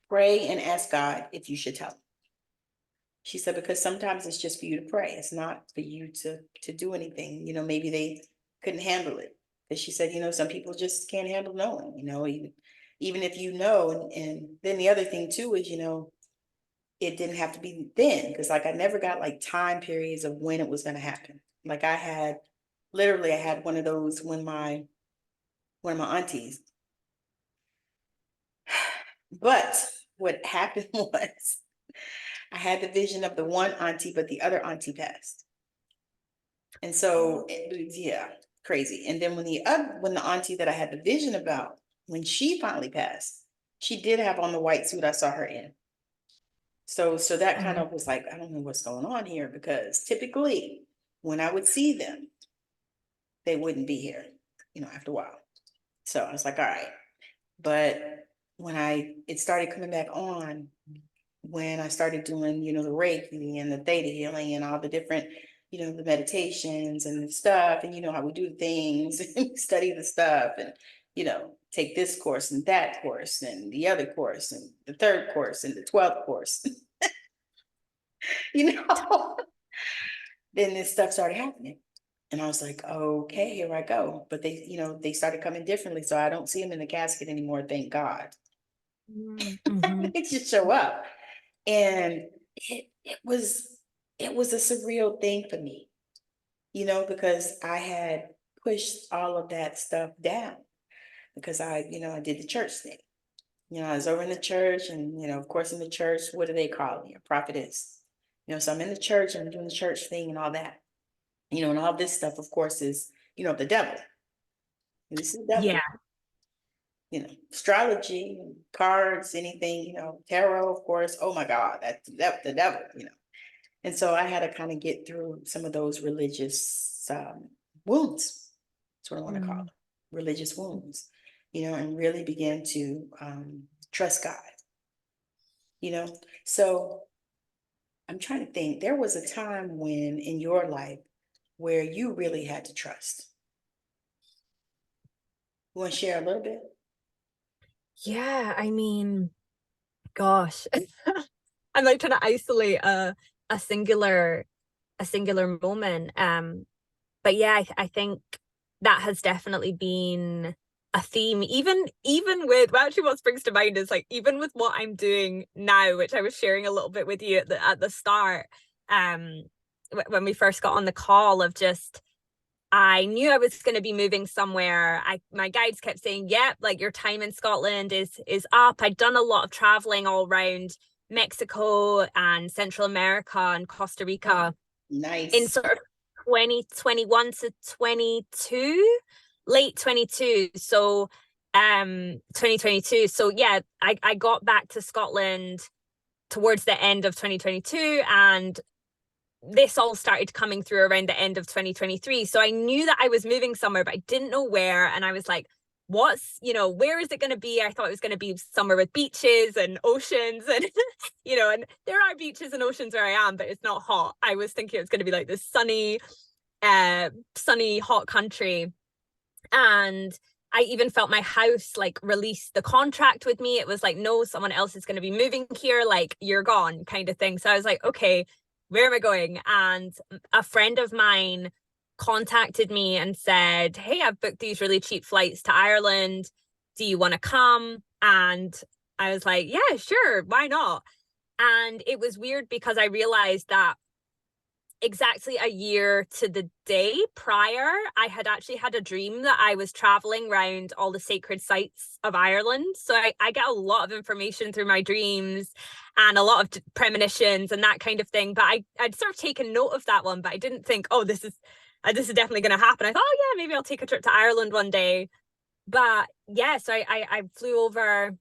"Pray and ask God if you should tell them." She said, because sometimes it's just for you to pray. It's not for you to do anything. Maybe they couldn't handle it. But she said, some people just can't handle knowing, even if and then the other thing too is, it didn't have to be then, because like I never got like time periods of when it was going to happen. Like I had one of those when one of my aunties. But what happened was I had the vision of the one auntie, but the other auntie passed. And so, yeah, crazy. And then when the auntie that I had the vision about, when she finally passed, she did have on the white suit I saw her in. So that kind of was like, I don't know what's going on here, because typically when I would see them, they wouldn't be here, after a while. So I was like, all right. But when it started coming back on, when I started doing, the Reiki and the theta healing and all the different, the meditations and the stuff, and how we do things and study the stuff, and, take this course and that course and the other course and the third course and the 12th course, you know, then this stuff started happening. And I was like, okay, here I go. But they started coming differently. So I don't see them in the casket anymore, thank God. They just show up. And it was a surreal thing for me, because I had pushed all of that stuff down, because I did the church thing. I was over in the church, and of course in the church, what do they call me? A prophetess. So I'm in the church and I'm doing the church thing and all that. And all this stuff, of course, is the devil. This is the devil. Yeah. Astrology, cards, anything, tarot, of course. Oh my God, that's the devil, And so I had to kind of get through some of those religious wounds. That's what I want to call them, religious wounds, and really begin to trust God, So I'm trying to think. There was a time when in your life where you really had to trust. You want to share a little bit? Yeah, I mean, gosh. I'm like trying to isolate a singular moment. But yeah, I think that has definitely been a theme. Even with, well, actually what springs to mind is like, even with what I'm doing now, which I was sharing a little bit with you at the start, when we first got on the call, of just I knew I was going to be moving somewhere. My guides kept saying, "Yep, like your time in Scotland is up." I'd done a lot of traveling all around Mexico and Central America and Costa Rica in Nice. sort of 2021 to 22, late 22. So 2022. So yeah, I got back to Scotland towards the end of 2022, and this all started coming through around the end of 2023. So I knew that I was moving somewhere, but I didn't know where. And I was like, where is it going to be? I thought it was going to be somewhere with beaches and oceans and, and there are beaches and oceans where I am, but it's not hot. I was thinking it was going to be like this sunny, hot country. And I even felt my house like release the contract with me. It was like, no, someone else is going to be moving here, like you're gone kind of thing. So I was like, okay, where am I going? And a friend of mine contacted me and said, hey, I've booked these really cheap flights to Ireland. Do you want to come? And I was like, yeah, sure, why not? And it was weird because I realized that exactly a year to the day prior, I had actually had a dream that I was traveling around all the sacred sites of Ireland. So I get a lot of information through my dreams and a lot of premonitions and that kind of thing. But I'd sort of taken note of that one, but I didn't think, oh, this is definitely going to happen. I thought, oh yeah, maybe I'll take a trip to Ireland one day. But yeah, so I flew over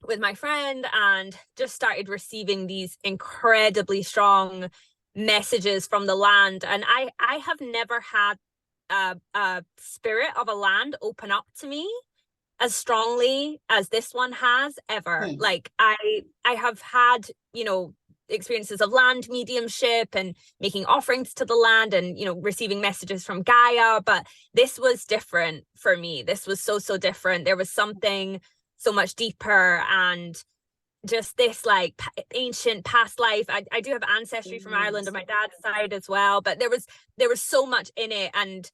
with my friend and just started receiving these incredibly strong messages from the land. And I have never had a spirit of a land open up to me as strongly as this one has ever. Hmm. Like I have had, experiences of land mediumship and making offerings to the land and, receiving messages from Gaia. But this was different for me. This was so different. There was something so much deeper and just this like ancient past life. I do have ancestry from Ireland on my dad's side as well, but there was so much in it. And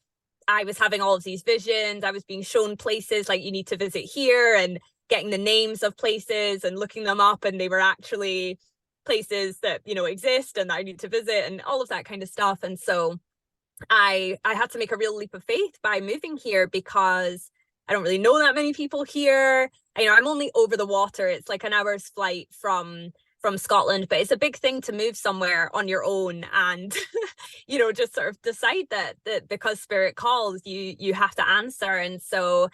I was having all of these visions. I was being shown places like you need to visit here and getting the names of places and looking them up, and they were actually places that exist and that I need to visit and all of that kind of stuff. And so I had to make a real leap of faith by moving here because I don't really know that many people here. I'm only over the water. It's like an hour's flight from Scotland, but it's a big thing to move somewhere on your own and just sort of decide that because spirit calls, you have to answer. And so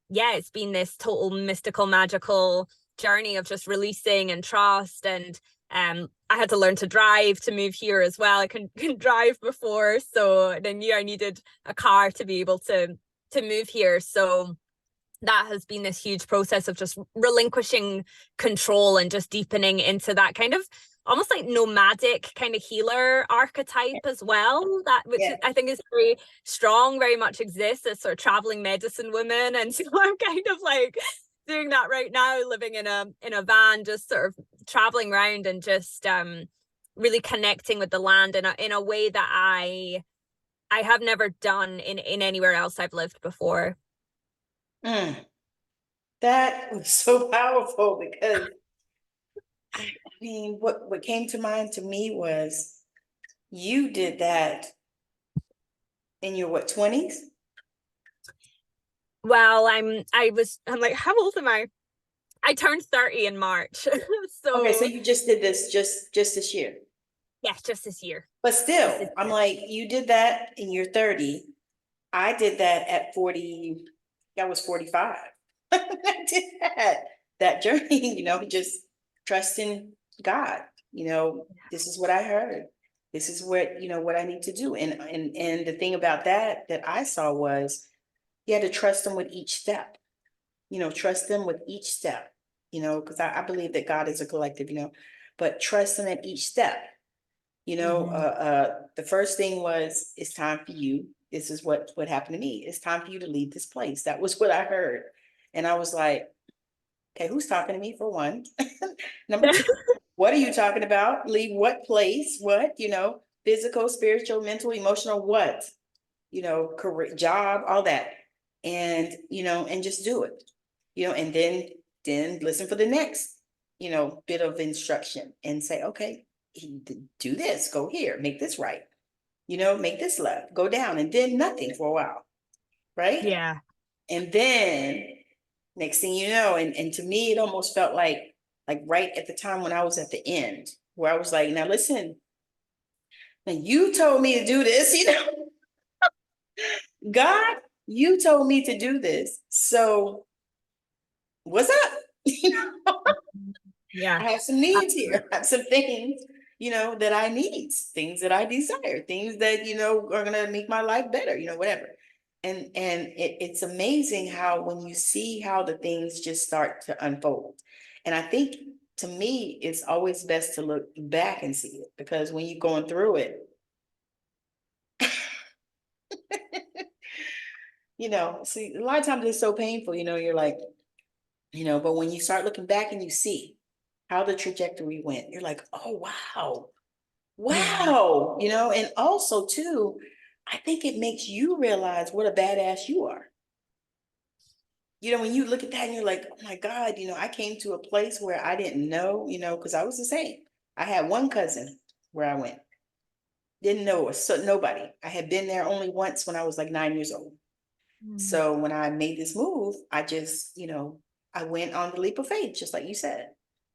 yeah, it's been this total mystical, magical journey of just releasing and trust. And I had to learn to drive to move here as well. I couldn't drive before, so then I needed a car to be able to move here. So that has been this huge process of just relinquishing control and just deepening into that kind of almost like nomadic kind of healer archetype as well, that which I think is very strong, very much exists as sort of traveling medicine woman. And so I'm kind of like doing that right now, living in a van, just sort of traveling around and just really connecting with the land in a way that I have never done in anywhere else I've lived before. That was so powerful because I mean, what came to mind to me was you did that in your 20s? Well, I'm like, how old am I? I turned 30 in March. Okay, so So you just did this just this year. yes, just this year. But Just still, this I'm year. like, you did that in your 30. I did that at 40. I was 45. I did that journey, just trusting God. This is what I heard. This is what I need to do. And the thing about that I saw was you had to trust them with each step. Trust them with each step. Because I believe that God is a collective. But trust them at each step. The first thing was, it's time for you. This is what happened to me. It's time for you to leave this place. That was what I heard. And I was like, okay, who's talking to me for one? Number two, what are you talking about? Leave what place? What, physical, spiritual, mental, emotional, what? Career, job, all that. And, and just do it. And then listen for the next, bit of instruction and say, okay, do this, go here, make this right. make this left, go down, and then nothing for a while, right? Yeah. And then next thing you know, and to me, it almost felt like right at the time when I was at the end, where I was like, now listen, and you told me to do this, God, you told me to do this. So what's up? Yeah. I have some needs here. I have some things, that I need, things that I desire, things that, are gonna make my life better, whatever. And it's amazing how when you see how the things just start to unfold. And I think to me, it's always best to look back and see it, because when you're going through it, see, a lot of times it's so painful, you're like, but when you start looking back and you see how the trajectory went, you're like, oh, wow. Yeah. Wow. And also too, I think it makes you realize what a badass you are. When you look at that and you're like, oh my God, I came to a place where I didn't know, because I was the same. I had one cousin where I went, didn't know nobody. I had been there only once when I was like 9 years old. Mm. So when I made this move, I just, I went on the leap of faith, just like you said.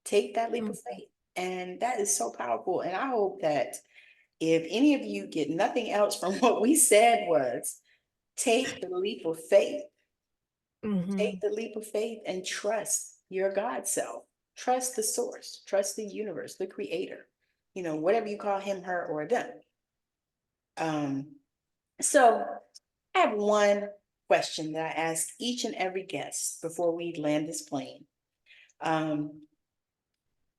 Take that leap of faith. And that is so powerful. And I hope that if any of you get nothing else from what we said, was take the leap of faith. Mm-hmm. Take the leap of faith and trust your God self. Trust the source. Trust the universe, the creator. Whatever you call him, her, or them. So I have one question that I ask each and every guest before we land this plane.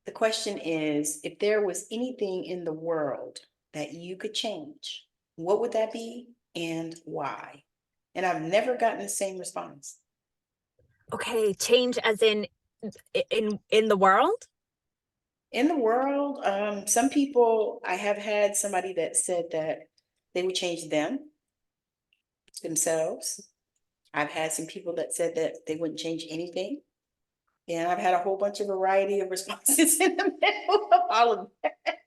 The question is, if there was anything in the world that you could change, what would that be and why? And I've never gotten the same response. Okay, change as in the world? In the world, some people, I have had somebody that said that they would change themselves. I've had some people that said that they wouldn't change anything. And I've had a whole bunch of variety of responses in the middle of all of that.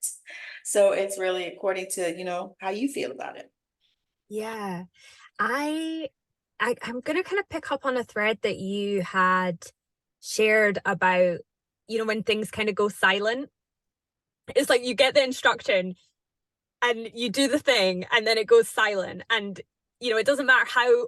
So it's really according to, how you feel about it. Yeah. I, I'm gonna kind of pick up on a thread that you had shared about, when things kind of go silent. It's like you get the instruction and you do the thing and then it goes silent. And it doesn't matter how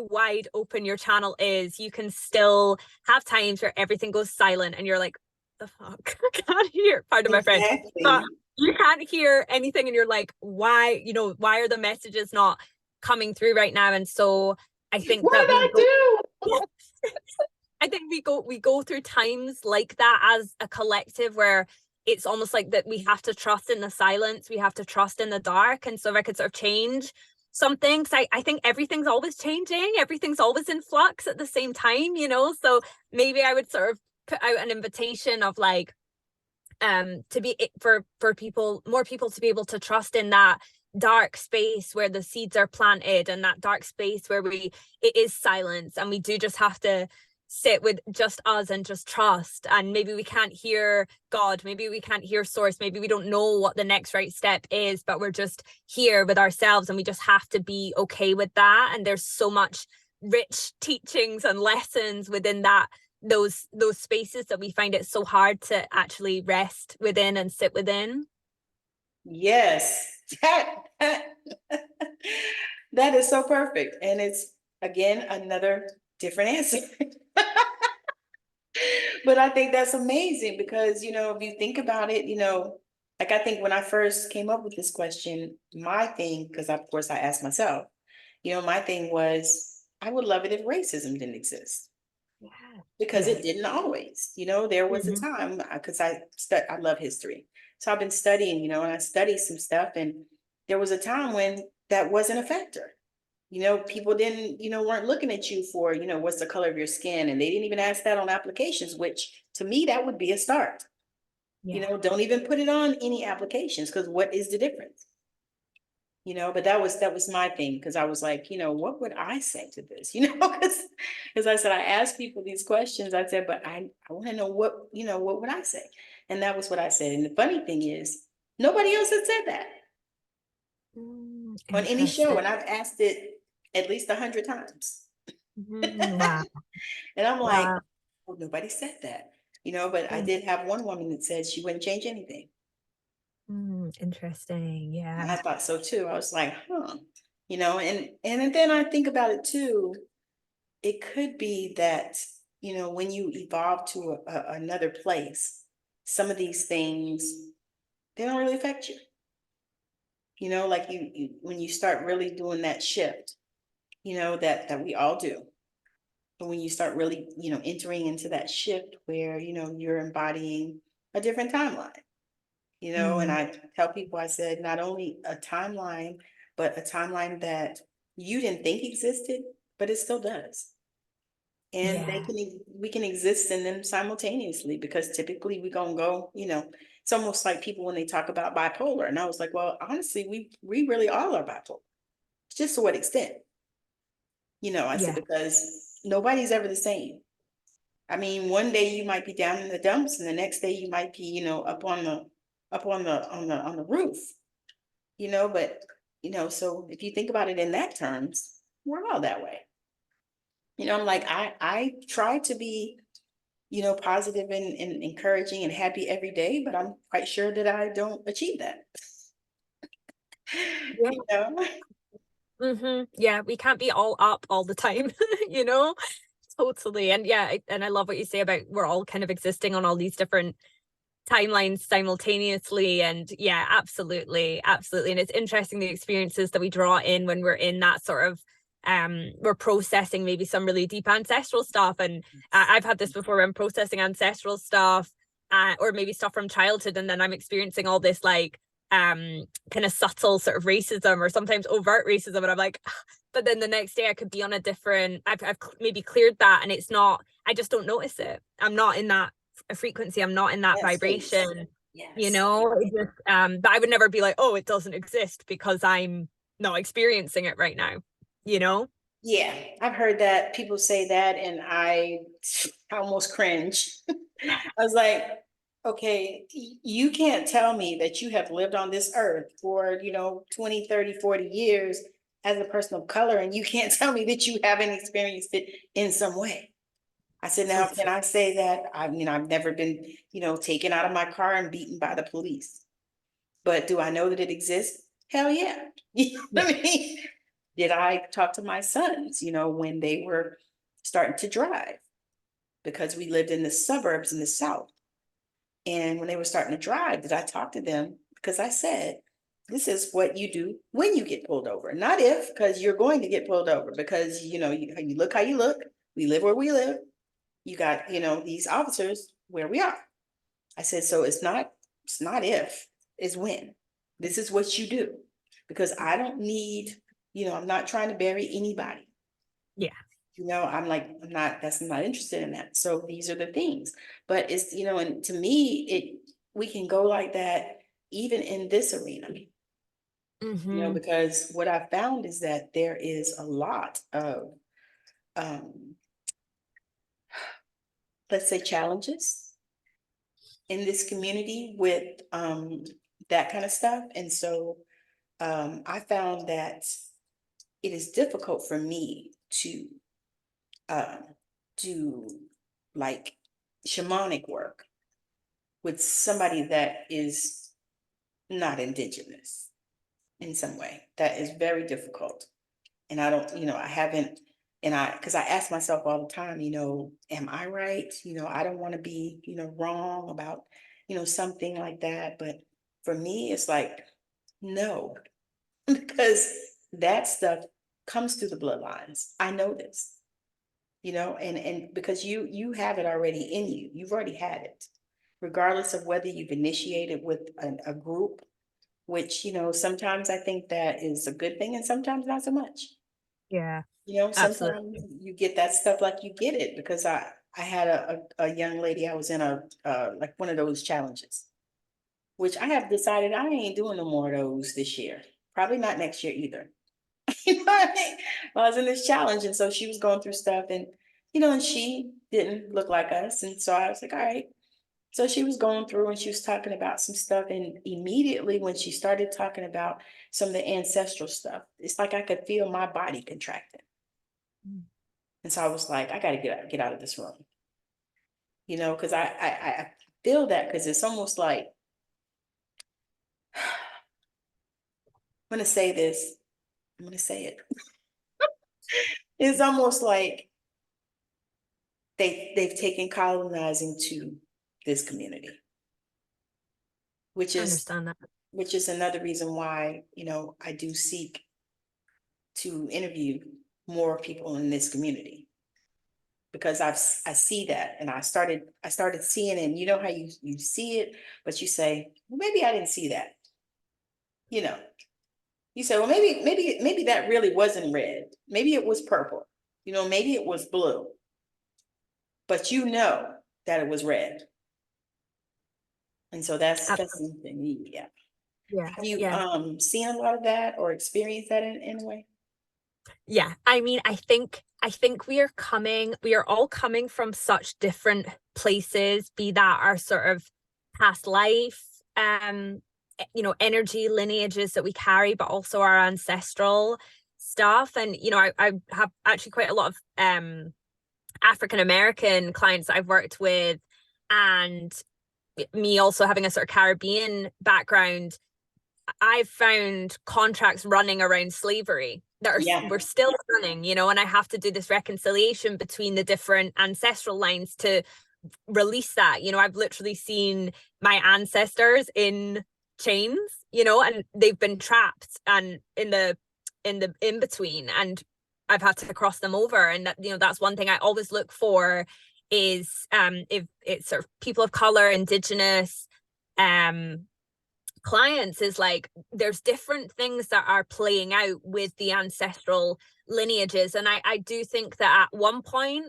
wide open your channel is, you can still have times where everything goes silent and you're like, the fuck? I can't hear, pardon my French, but Exactly. you can't hear anything and you're like, why are the messages not coming through right now? And so I think What that did I do? I think we go through times like that as a collective where it's almost like that we have to trust in the silence, we have to trust in the dark. And so if I could sort of change something, because I think everything's always changing, everything's always in flux at the same time, so maybe I would sort of put out an invitation of like to be for more people to be able to trust in that dark space where the seeds are planted, and that dark space where it is silence and we do just have to sit with just us and just trust. And maybe we can't hear God, maybe we can't hear source, maybe we don't know what the next right step is, but we're just here with ourselves and we just have to be okay with that. And there's so much rich teachings and lessons within those spaces that we find it so hard to actually rest within and sit within. Yes. That, that is so perfect. And it's, again, another different answer. But I think that's amazing because, if you think about it, like I think when I first came up with this question, my thing, because of course I asked myself, my thing was, I would love it if racism didn't exist. Yeah. Because Yeah. it didn't always, there was a Mm-hmm. time, because I love history. So I've been studying, and I studied some stuff, and there was a time when that wasn't a factor. People didn't, weren't looking at you for, what's the color of your skin. And they didn't even ask that on applications, which to me, that would be a start. Yeah. Don't even put it on any applications, because what is the difference? But that was my thing, because I was like, what would I say to this? Because I said, I asked people these questions. I said, but I want to know what would I say? And that was what I said. And the funny thing is, nobody else had said that. on any show, Interesting. and I've asked it at least 100 times. Wow. And I'm like, Wow. well, nobody said that, but I Mm, did have one woman that said she wouldn't change anything. interesting. And Yeah. I thought so too. I was like, and then I think about it too. It could be that, when you evolve to another place, some of these things, they don't really affect you. Like when you start really doing that shift, that we all do. But when you start really, entering into that shift where, you're embodying a different timeline, and Mm, I tell people, I said, not only a timeline, but a timeline that you didn't think existed, but it still does. And yeah. we can exist in them simultaneously, because typically we're gonna go, it's almost like people when they talk about bipolar. And I was like, well, honestly, we really all are bipolar. It's just to what extent? I said, Yeah. because nobody's ever the same. I mean, one day you might be down in the dumps, and the next day you might be, up on the roof, but so if you think about it in that terms, we're all that way. I'm like, I try to be, positive and encouraging and happy every day, but I'm quite sure that I don't achieve that. Yeah. You know? Yeah, we can't be all up all the time, you know? Totally. And yeah, and I love what you say about we're all kind of existing on all these different timelines simultaneously. And yeah, absolutely, absolutely. And it's interesting the experiences that we draw in when we're in that sort of we're processing maybe some really deep ancestral stuff. And I've had this before, where I'm processing ancestral stuff, or maybe stuff from childhood, and then I'm experiencing all this like kind of subtle sort of racism or sometimes overt racism, and I'm like, but then the next day I could be on a different, I've maybe cleared that, and it's not, I just don't notice it. I'm not in that frequency, I'm not in that That space. vibration, Yes. it just, but I would never be like, oh, it doesn't exist because I'm not experiencing it right now, you know. Yeah, I've heard that people say that, and I almost cringe. I was like, okay, you can't tell me that you have lived on this earth for, 20, 30, 40 years as a person of color, and you can't tell me that you haven't experienced it in some way. I said, now, can Totally. I say that? I mean, I've never been, taken out of my car and beaten by the police. But do I know that it exists? Hell yeah. You know Yeah. what I mean? Did I talk to my sons, when they were starting to drive? Because we lived in the suburbs in the South. And when they were starting to drive, did I talk to them? Because I said, this is what you do when you get pulled over. Not if, because you're going to get pulled over, because, you look how you look. We live where we live. You got, these officers where we are. I said, so it's not if, it's when. This is what you do. Because I don't need, I'm not trying to bury anybody. Yeah. I'm like, I'm not interested in that. So these are the things. But it's, and to me, we can go like that even in this arena, Mm-hmm. because what I found is that there is a lot of, um, let's say, challenges in this community with that kind of stuff. And so I found that it is difficult for me to um, do like shamanic work with somebody that is not indigenous in some way. That is very difficult. And I don't, I haven't, because I ask myself all the time, am I right? I don't want to be, wrong about, something like that. But for me, it's like, no, because that stuff comes through the bloodlines. I know this, and because you have it already in you. You've already had it, regardless of whether you've initiated with a group, which, sometimes I think that is a good thing and sometimes not so much. Yeah. Sometimes Absolutely. you get that stuff like you get it, because I had a young lady, I was in a like one of those challenges, which I have decided I ain't doing no more of those this year. Probably not next year either. You know what I mean? I was in this challenge, and so she was going through stuff, and and she didn't look like us, and so I was like, all right. So she was going through and she was talking about some stuff. And immediately when she started talking about some of the ancestral stuff, it's like I could feel my body contracting. And so I was like, I got to get out of this room, you know, because I feel that, because it's almost like, I'm going to say this, I'm going to say it. It's almost like they've taken colonizing to this community, which I is understand that. another reason why, you know, I do seek to interview more people in this community, because I see that, and I started seeing it. And you know how you see it, but you say, well, maybe I didn't see that. You know, you say, well, maybe that really wasn't red. Maybe it was purple. You know, maybe it was blue. But you know that it was red. And so that's Absolutely. something, yeah. Yeah. Have you Yeah. seen a lot of that or experienced that in a way? Yeah. I mean, I think we are all coming from such different places, be that our sort of past life, you know, energy lineages that we carry, but also our ancestral stuff. And, you know, I have actually quite a lot of African American clients I've worked with, and me also having a sort of Caribbean background, I've found contracts running around slavery that are Yeah, we're still running, you know, and I have to do this reconciliation between the different ancestral lines to release that. You know, I've literally seen my ancestors in chains, you know, and they've been trapped and in between, and I've had to cross them over. And that, you know, that's one thing I always look for is if it's sort of people of color, indigenous clients, is like there's different things that are playing out with the ancestral lineages. And I do think that at one point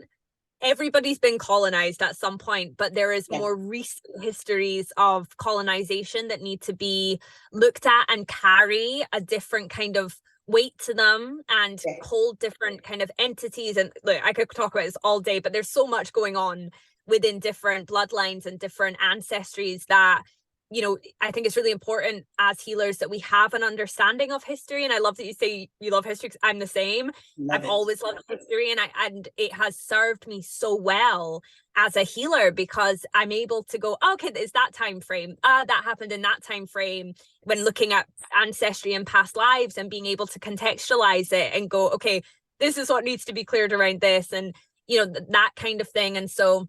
everybody's been colonized at some point, but there is yeah, more recent histories of colonization that need to be looked at and carry a different kind of weight to them and yeah. hold different kind of entities. And look, I could talk about this all day, but there's so much going on within different bloodlines and different ancestries that, you know, I think it's really important as healers that we have an understanding of history. And I love that you say you love history, because I'm the same. Love I've it. always loved history, and it has served me so well as a healer, because I'm able to go, okay, there's that time frame. That happened in that time frame, when looking at ancestry and past lives, and being able to contextualize it and go, okay, this is what needs to be cleared around this, and you know, that kind of thing. And so,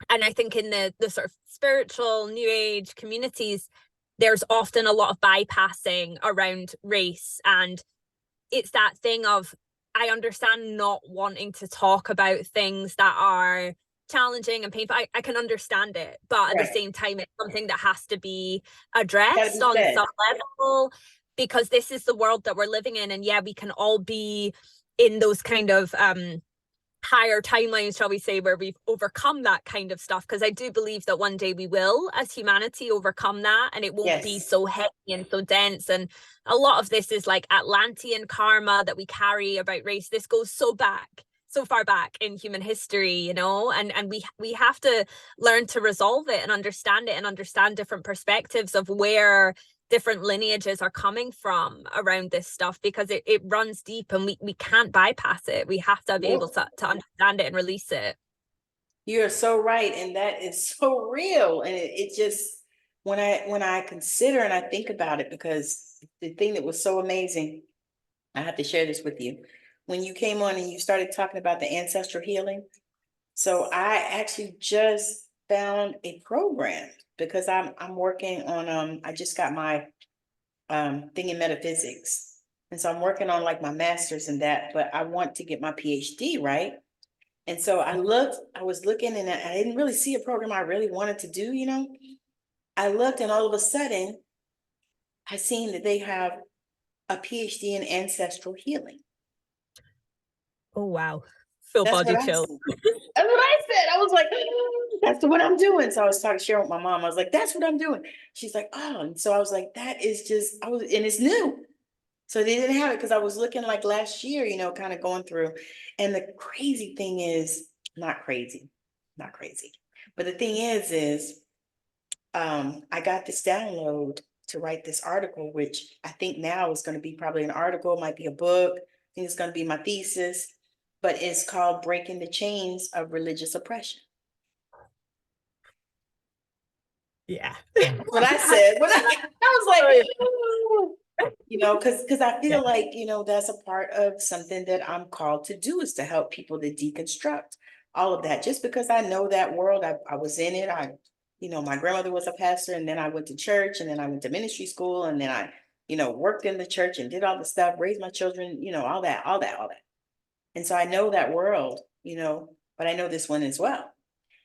and I think in the sort of spiritual new age communities, there's often a lot of bypassing around race, and it's that thing of, I understand not wanting to talk about things that are challenging and painful. I can understand it, but at the Right. same time, it's something that has to be Gotta addressed be on said. some level, because this is the world that we're living in. And yeah, we can all be in those kind of higher timelines, shall we say, where we've overcome that kind of stuff, because I do believe that one day we will, as humanity, overcome that, and it won't be Yes. so heavy and so dense. And a lot of this is like Atlantean karma that we carry about race. This goes so far back in human history, you know, and we have to learn to resolve it and understand it, and understand different perspectives of where different lineages are coming from around this stuff, because it runs deep, and we can't bypass it. We have to be able Nope. to understand it and release it. You're so right. And that is so real. And it just, when I consider and I think about it, because the thing that was so amazing, I have to share this with you. When you came on and you started talking about the ancestral healing, so I actually just found a program, because I'm working on I just got my thing in metaphysics. And so I'm working on like my master's in that, but I want to get my PhD, right? And so I was looking, and I didn't really see a program I really wanted to do, you know. I looked, and all of a sudden I seen that they have a PhD in ancestral healing. Oh wow, full That's what body I chill. said. That's what I said. I was like, that's what I'm doing. So I was talking, sharing with my mom. I was like, that's what I'm doing. She's like, oh, and so I was like, that is just, and it's new. So they didn't have it, because I was looking like last year, you know, kind of going through. And the crazy thing is, not crazy, but the thing is I got this download to write this article, which I think now is going to be probably an article, might be a book. I think it's going to be my thesis, but it's called Breaking the Chains of Religious Oppression. Yeah. What I said, I was like, ooh. You know, because I feel like, you know, that's a part of something that I'm called to do, is to help people to deconstruct all of that. Just because I know that world, I was in it. You know, my grandmother was a pastor, and then I went to church, and then I went to ministry school, and then I, you know, worked in the church and did all the stuff, raised my children, you know, all that. And so I know that world, you know, but I know this one as well.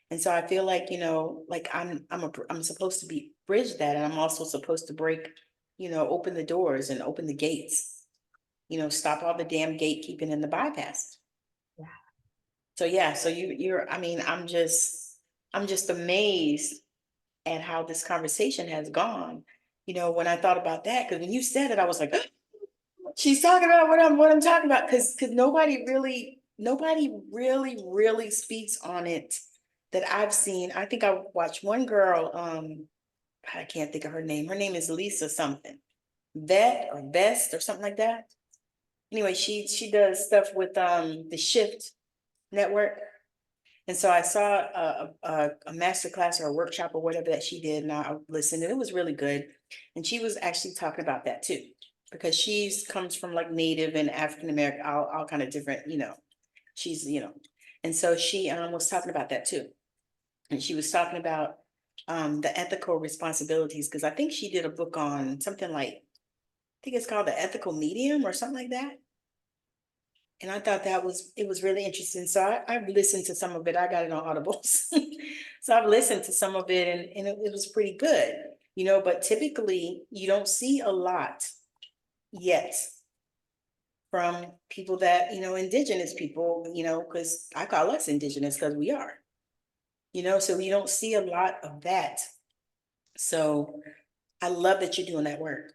And so I feel like, you know, like I'm supposed to be bridge that, and I'm also supposed to break, you know, open the doors and open the gates, you know, stop all the damn gatekeeping and the bypass. Yeah. So yeah, so you're, I mean, I'm just amazed at how this conversation has gone. You know, when I thought about that, because when you said it, I was like, she's talking about what I'm talking about, because nobody really speaks on it that I've seen. I think I watched one girl, I can't think of her name. Her name is Lisa something, Vet or Vest or something like that. Anyway, she does stuff with the Shift Network. And so I saw a master class or a workshop or whatever that she did, and I listened, and it was really good. And she was actually talking about that too, because she's comes from like Native and African American, all kind of different, you know, she's, you know, and so she was talking about that too. And she was talking about the ethical responsibilities, because I think she did a book on something like, I think it's called The Ethical Medium or something like that. And I thought it was really interesting. So I've listened to some of it. I got it on Audibles. So I've listened to some of it, and it was pretty good, you know, but typically you don't see a lot yet from people that, you know, indigenous people, you know, because I call us indigenous because we are, you know, so you don't see a lot of that. So I love that you're doing that work,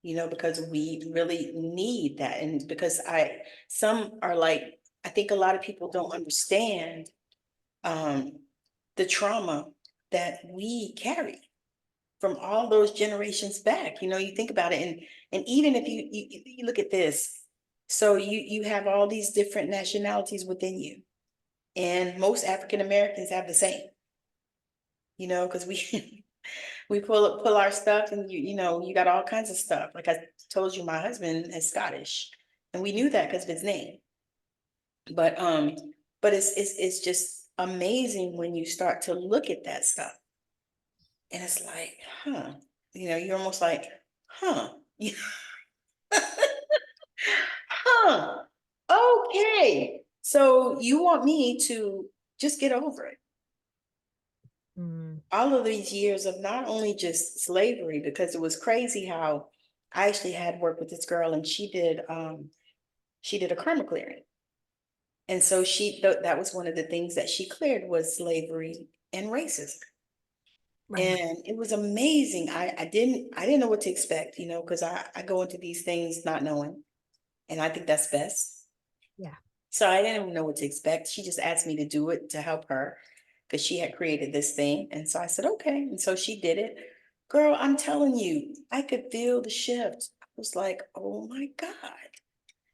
you know, because we really need that. And because some are like, I think a lot of people don't understand um, the trauma that we carry from all those generations back. You know, you think about it, and even if you look at this, so you have all these different nationalities within you, and most African Americans have the same, you know, because we we pull our stuff, and you know, you got all kinds of stuff. Like I told you, my husband is Scottish, and we knew that because of his name. But it's just amazing when you start to look at that stuff, and it's like, huh, you know, you're almost like, huh, huh, okay. So you want me to just get over it? Mm. All of these years of not only just slavery, because it was crazy how I actually had worked with this girl, and she did a karma clearing. And so that was one of the things that she cleared, was slavery and racism. Right. And it was amazing. I didn't know what to expect, you know, because I go into these things not knowing, and I think that's best. Yeah. So I didn't know what to expect. She just asked me to do it to help her, because she had created this thing. And so I said, okay. And so she did it. Girl, I'm telling you, I could feel the shift. I was like, oh my God.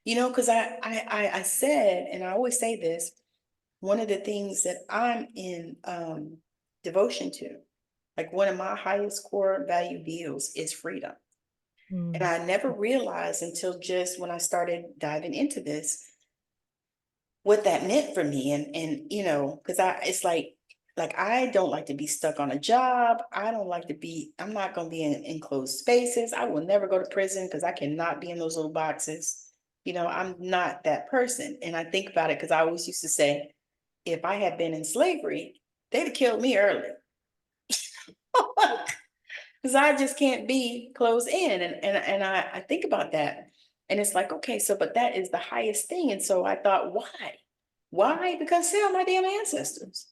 You know, because I said, and I always say this, one of the things that I'm in devotion to, like one of my highest core value deals, is freedom. And Mm. I never realized until just when I started diving into this, what that meant for me. And you know, because it's like I don't like to be stuck on a job. I don't like to be, I'm not going to be in enclosed spaces. I will never go to prison because I cannot be in those little boxes. You know, I'm not that person. And I think about it because I always used to say, if I had been in slavery, they'd have killed me early. Because I just can't be closed in. And I think about that. And it's like, okay, so but that is the highest thing. And so I thought, why? Why? Because they're my damn ancestors,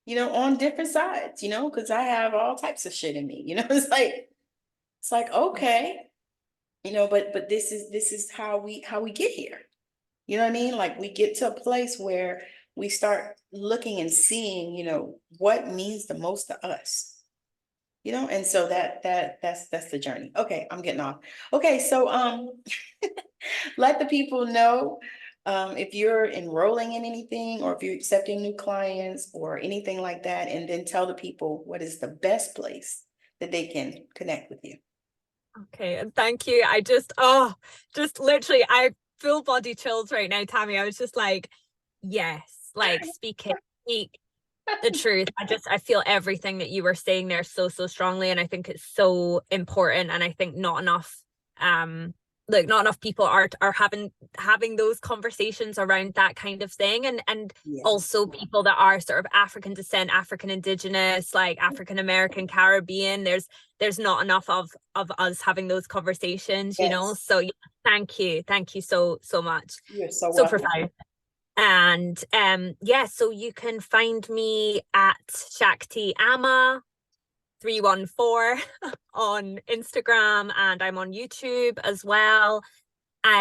you know, on different sides, you know, because I have all types of shit in me, you know. It's like, okay, you know, but this is how we get here. You know what I mean? Like we get to a place where we start looking and seeing, you know, what means the most to us. You know, and so that's the journey. Okay, I'm getting off. Okay, so let the people know if you're enrolling in anything or if you're accepting new clients or anything like that, and then tell the people what is the best place that they can connect with you. Okay, and thank you. I just just literally I full body chills right now, Tammy. I was just like, yes, like speak the truth. I feel everything that you were saying there so strongly, and I think it's so important, and I think not enough not enough people are having those conversations around that kind of thing, and Yeah. also people that are sort of African descent, African indigenous, like African American, Caribbean. There's not enough of us having those conversations, you know. Yes. So yeah, thank you so much. You're so So welcome. profound. And yeah, so you can find me at Shakti Ama 314 on Instagram, and I'm on YouTube as well.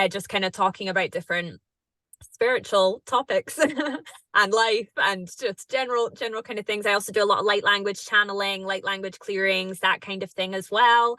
Just kind of talking about different spiritual topics and life and just general kind of things. I also do a lot of light language channeling, light language clearings, that kind of thing as well.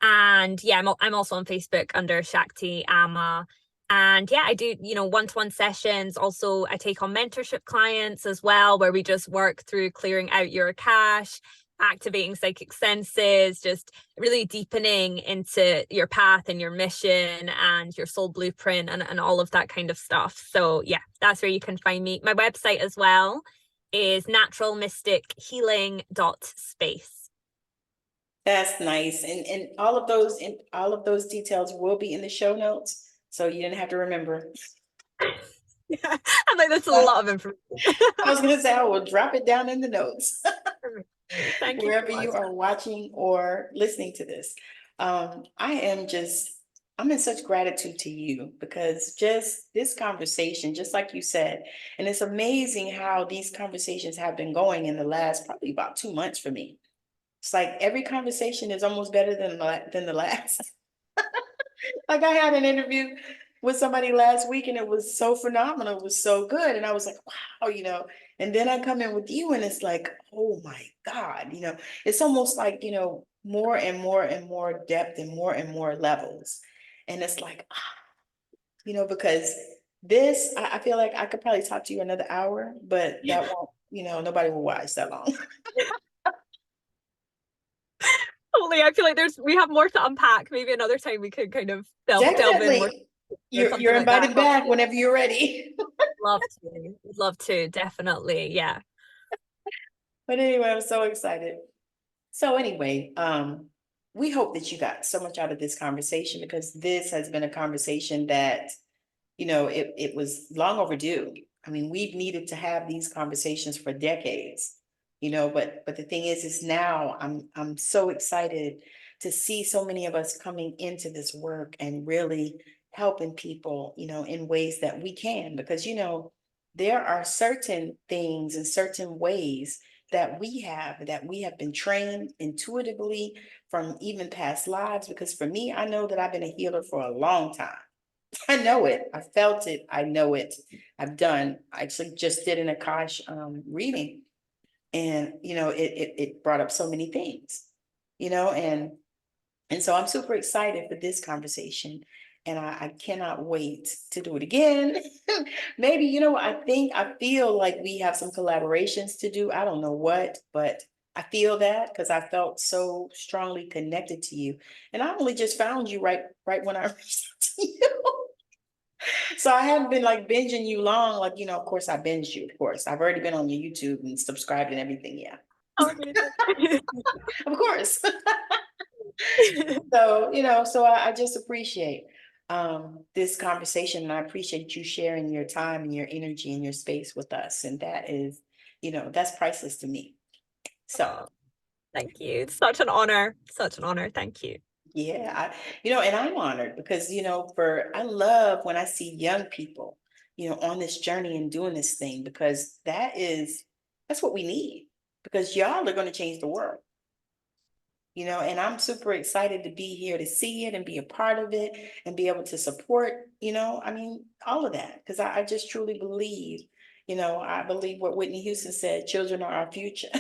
And yeah, I'm also on Facebook under Shakti Ama. And yeah, I do, you know, one-to-one sessions. Also, I take on mentorship clients as well, where we just work through clearing out your cache, activating psychic senses, just really deepening into your path and your mission and your soul blueprint and all of that kind of stuff. So yeah, that's where you can find me. My website as well is naturalmystichealing.space. That's nice. And all of those details will be in the show notes. So you didn't have to remember. Yeah, I'm like, that's a lot of information. I was gonna say I will drop it down in the notes. Thank you Wherever so you much. are watching or listening to this. I'm in such gratitude to you because just this conversation, just like you said, and it's amazing how these conversations have been going in the last probably about 2 months for me. It's like every conversation is almost better than the last. Like I had an interview with somebody last week and it was so phenomenal. It was so good. And I was like, wow, you know, and then I come in with you and it's like, oh my God, you know, it's almost like, you know, more and more and more depth and more levels. And it's like, you know, because I feel like I could probably talk to you another hour, but that won't, you know, nobody will watch that long. Totally. I feel like we have more to unpack. Maybe another time we could kind of delve in more Definitely. or You're something like that. invited back whenever you're ready. Love to, definitely. Yeah. But anyway, I'm so excited. So anyway, we hope that you got so much out of this conversation because this has been a conversation that, you know, it was long overdue. I mean, we've needed to have these conversations for decades, you know, but the thing is now I'm so excited to see so many of us coming into this work and really helping people, you know, in ways that we can, because, you know, there are certain things and certain ways that we have been trained intuitively from even past lives. Because for me, I know that I've been a healer for a long time. I know it. I felt it. I know it. I actually just did an Akash reading, and you know, it brought up so many things, you know, and so I'm super excited for this conversation. And I cannot wait to do it again. Maybe, you know, I feel like we have some collaborations to do. I don't know what, but I feel that because I felt so strongly connected to you. And I only just found you right when I reached out to you. So I haven't been like binging you long. Like, you know, of course I binged you, of course. I've already been on your YouTube and subscribed and everything. Yeah. Oh, amazing. Of course. So, you know, so I just appreciate this conversation, and I appreciate you sharing your time and your energy and your space with us. And that is, you know, that's priceless to me. So Oh, thank you. It's such an honor. Such an honor. Thank you. yeah, you know, and I'm honored because, you know, I love when I see young people, you know, on this journey and doing this thing, because that's what we need, because y'all are going to change the world. you know, and I'm super excited to be here to see it and be a part of it and be able to support, you know, I mean, all of that. Because I just truly believe, you know, I believe what Whitney Houston said, children are our future.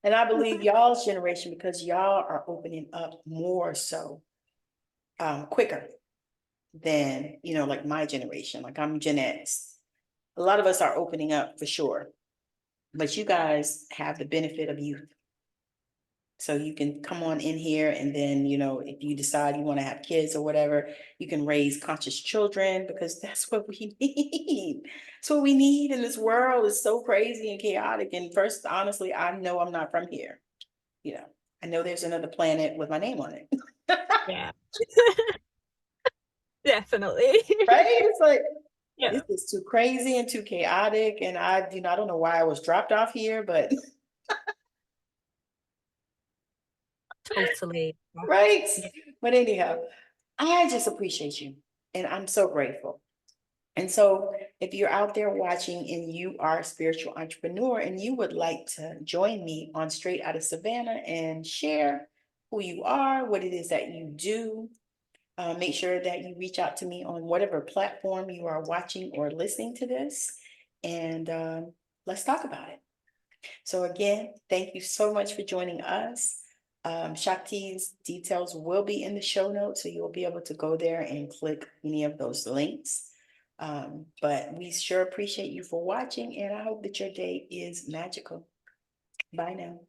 And I believe y'all's generation, because y'all are opening up more so quicker than, you know, like my generation. Like I'm Gen X. A lot of us are opening up for sure, but you guys have the benefit of youth. So you can come on in here, and then, you know, if you decide you want to have kids or whatever, you can raise conscious children, because that's what we need. That's what we need in this world. It's so crazy and chaotic. And first, honestly, I know I'm not from here. You know, I know there's another planet with my name on it. Yeah. Definitely. Right? It's like, Yeah. this is too crazy and too chaotic. And I, you know, I don't know why I was dropped off here, but Totally. right. Yeah. But anyhow, I just appreciate you. And I'm so grateful. And so if you're out there watching and you are a spiritual entrepreneur and you would like to join me on Straight Out of Savannah and share who you are, what it is that you do, make sure that you reach out to me on whatever platform you are watching or listening to this, and let's talk about it. So again, thank you so much for joining us. Shakti's details will be in the show notes, so you'll be able to go there and click any of those links. But we sure appreciate you for watching, and I hope that your day is magical. Bye now.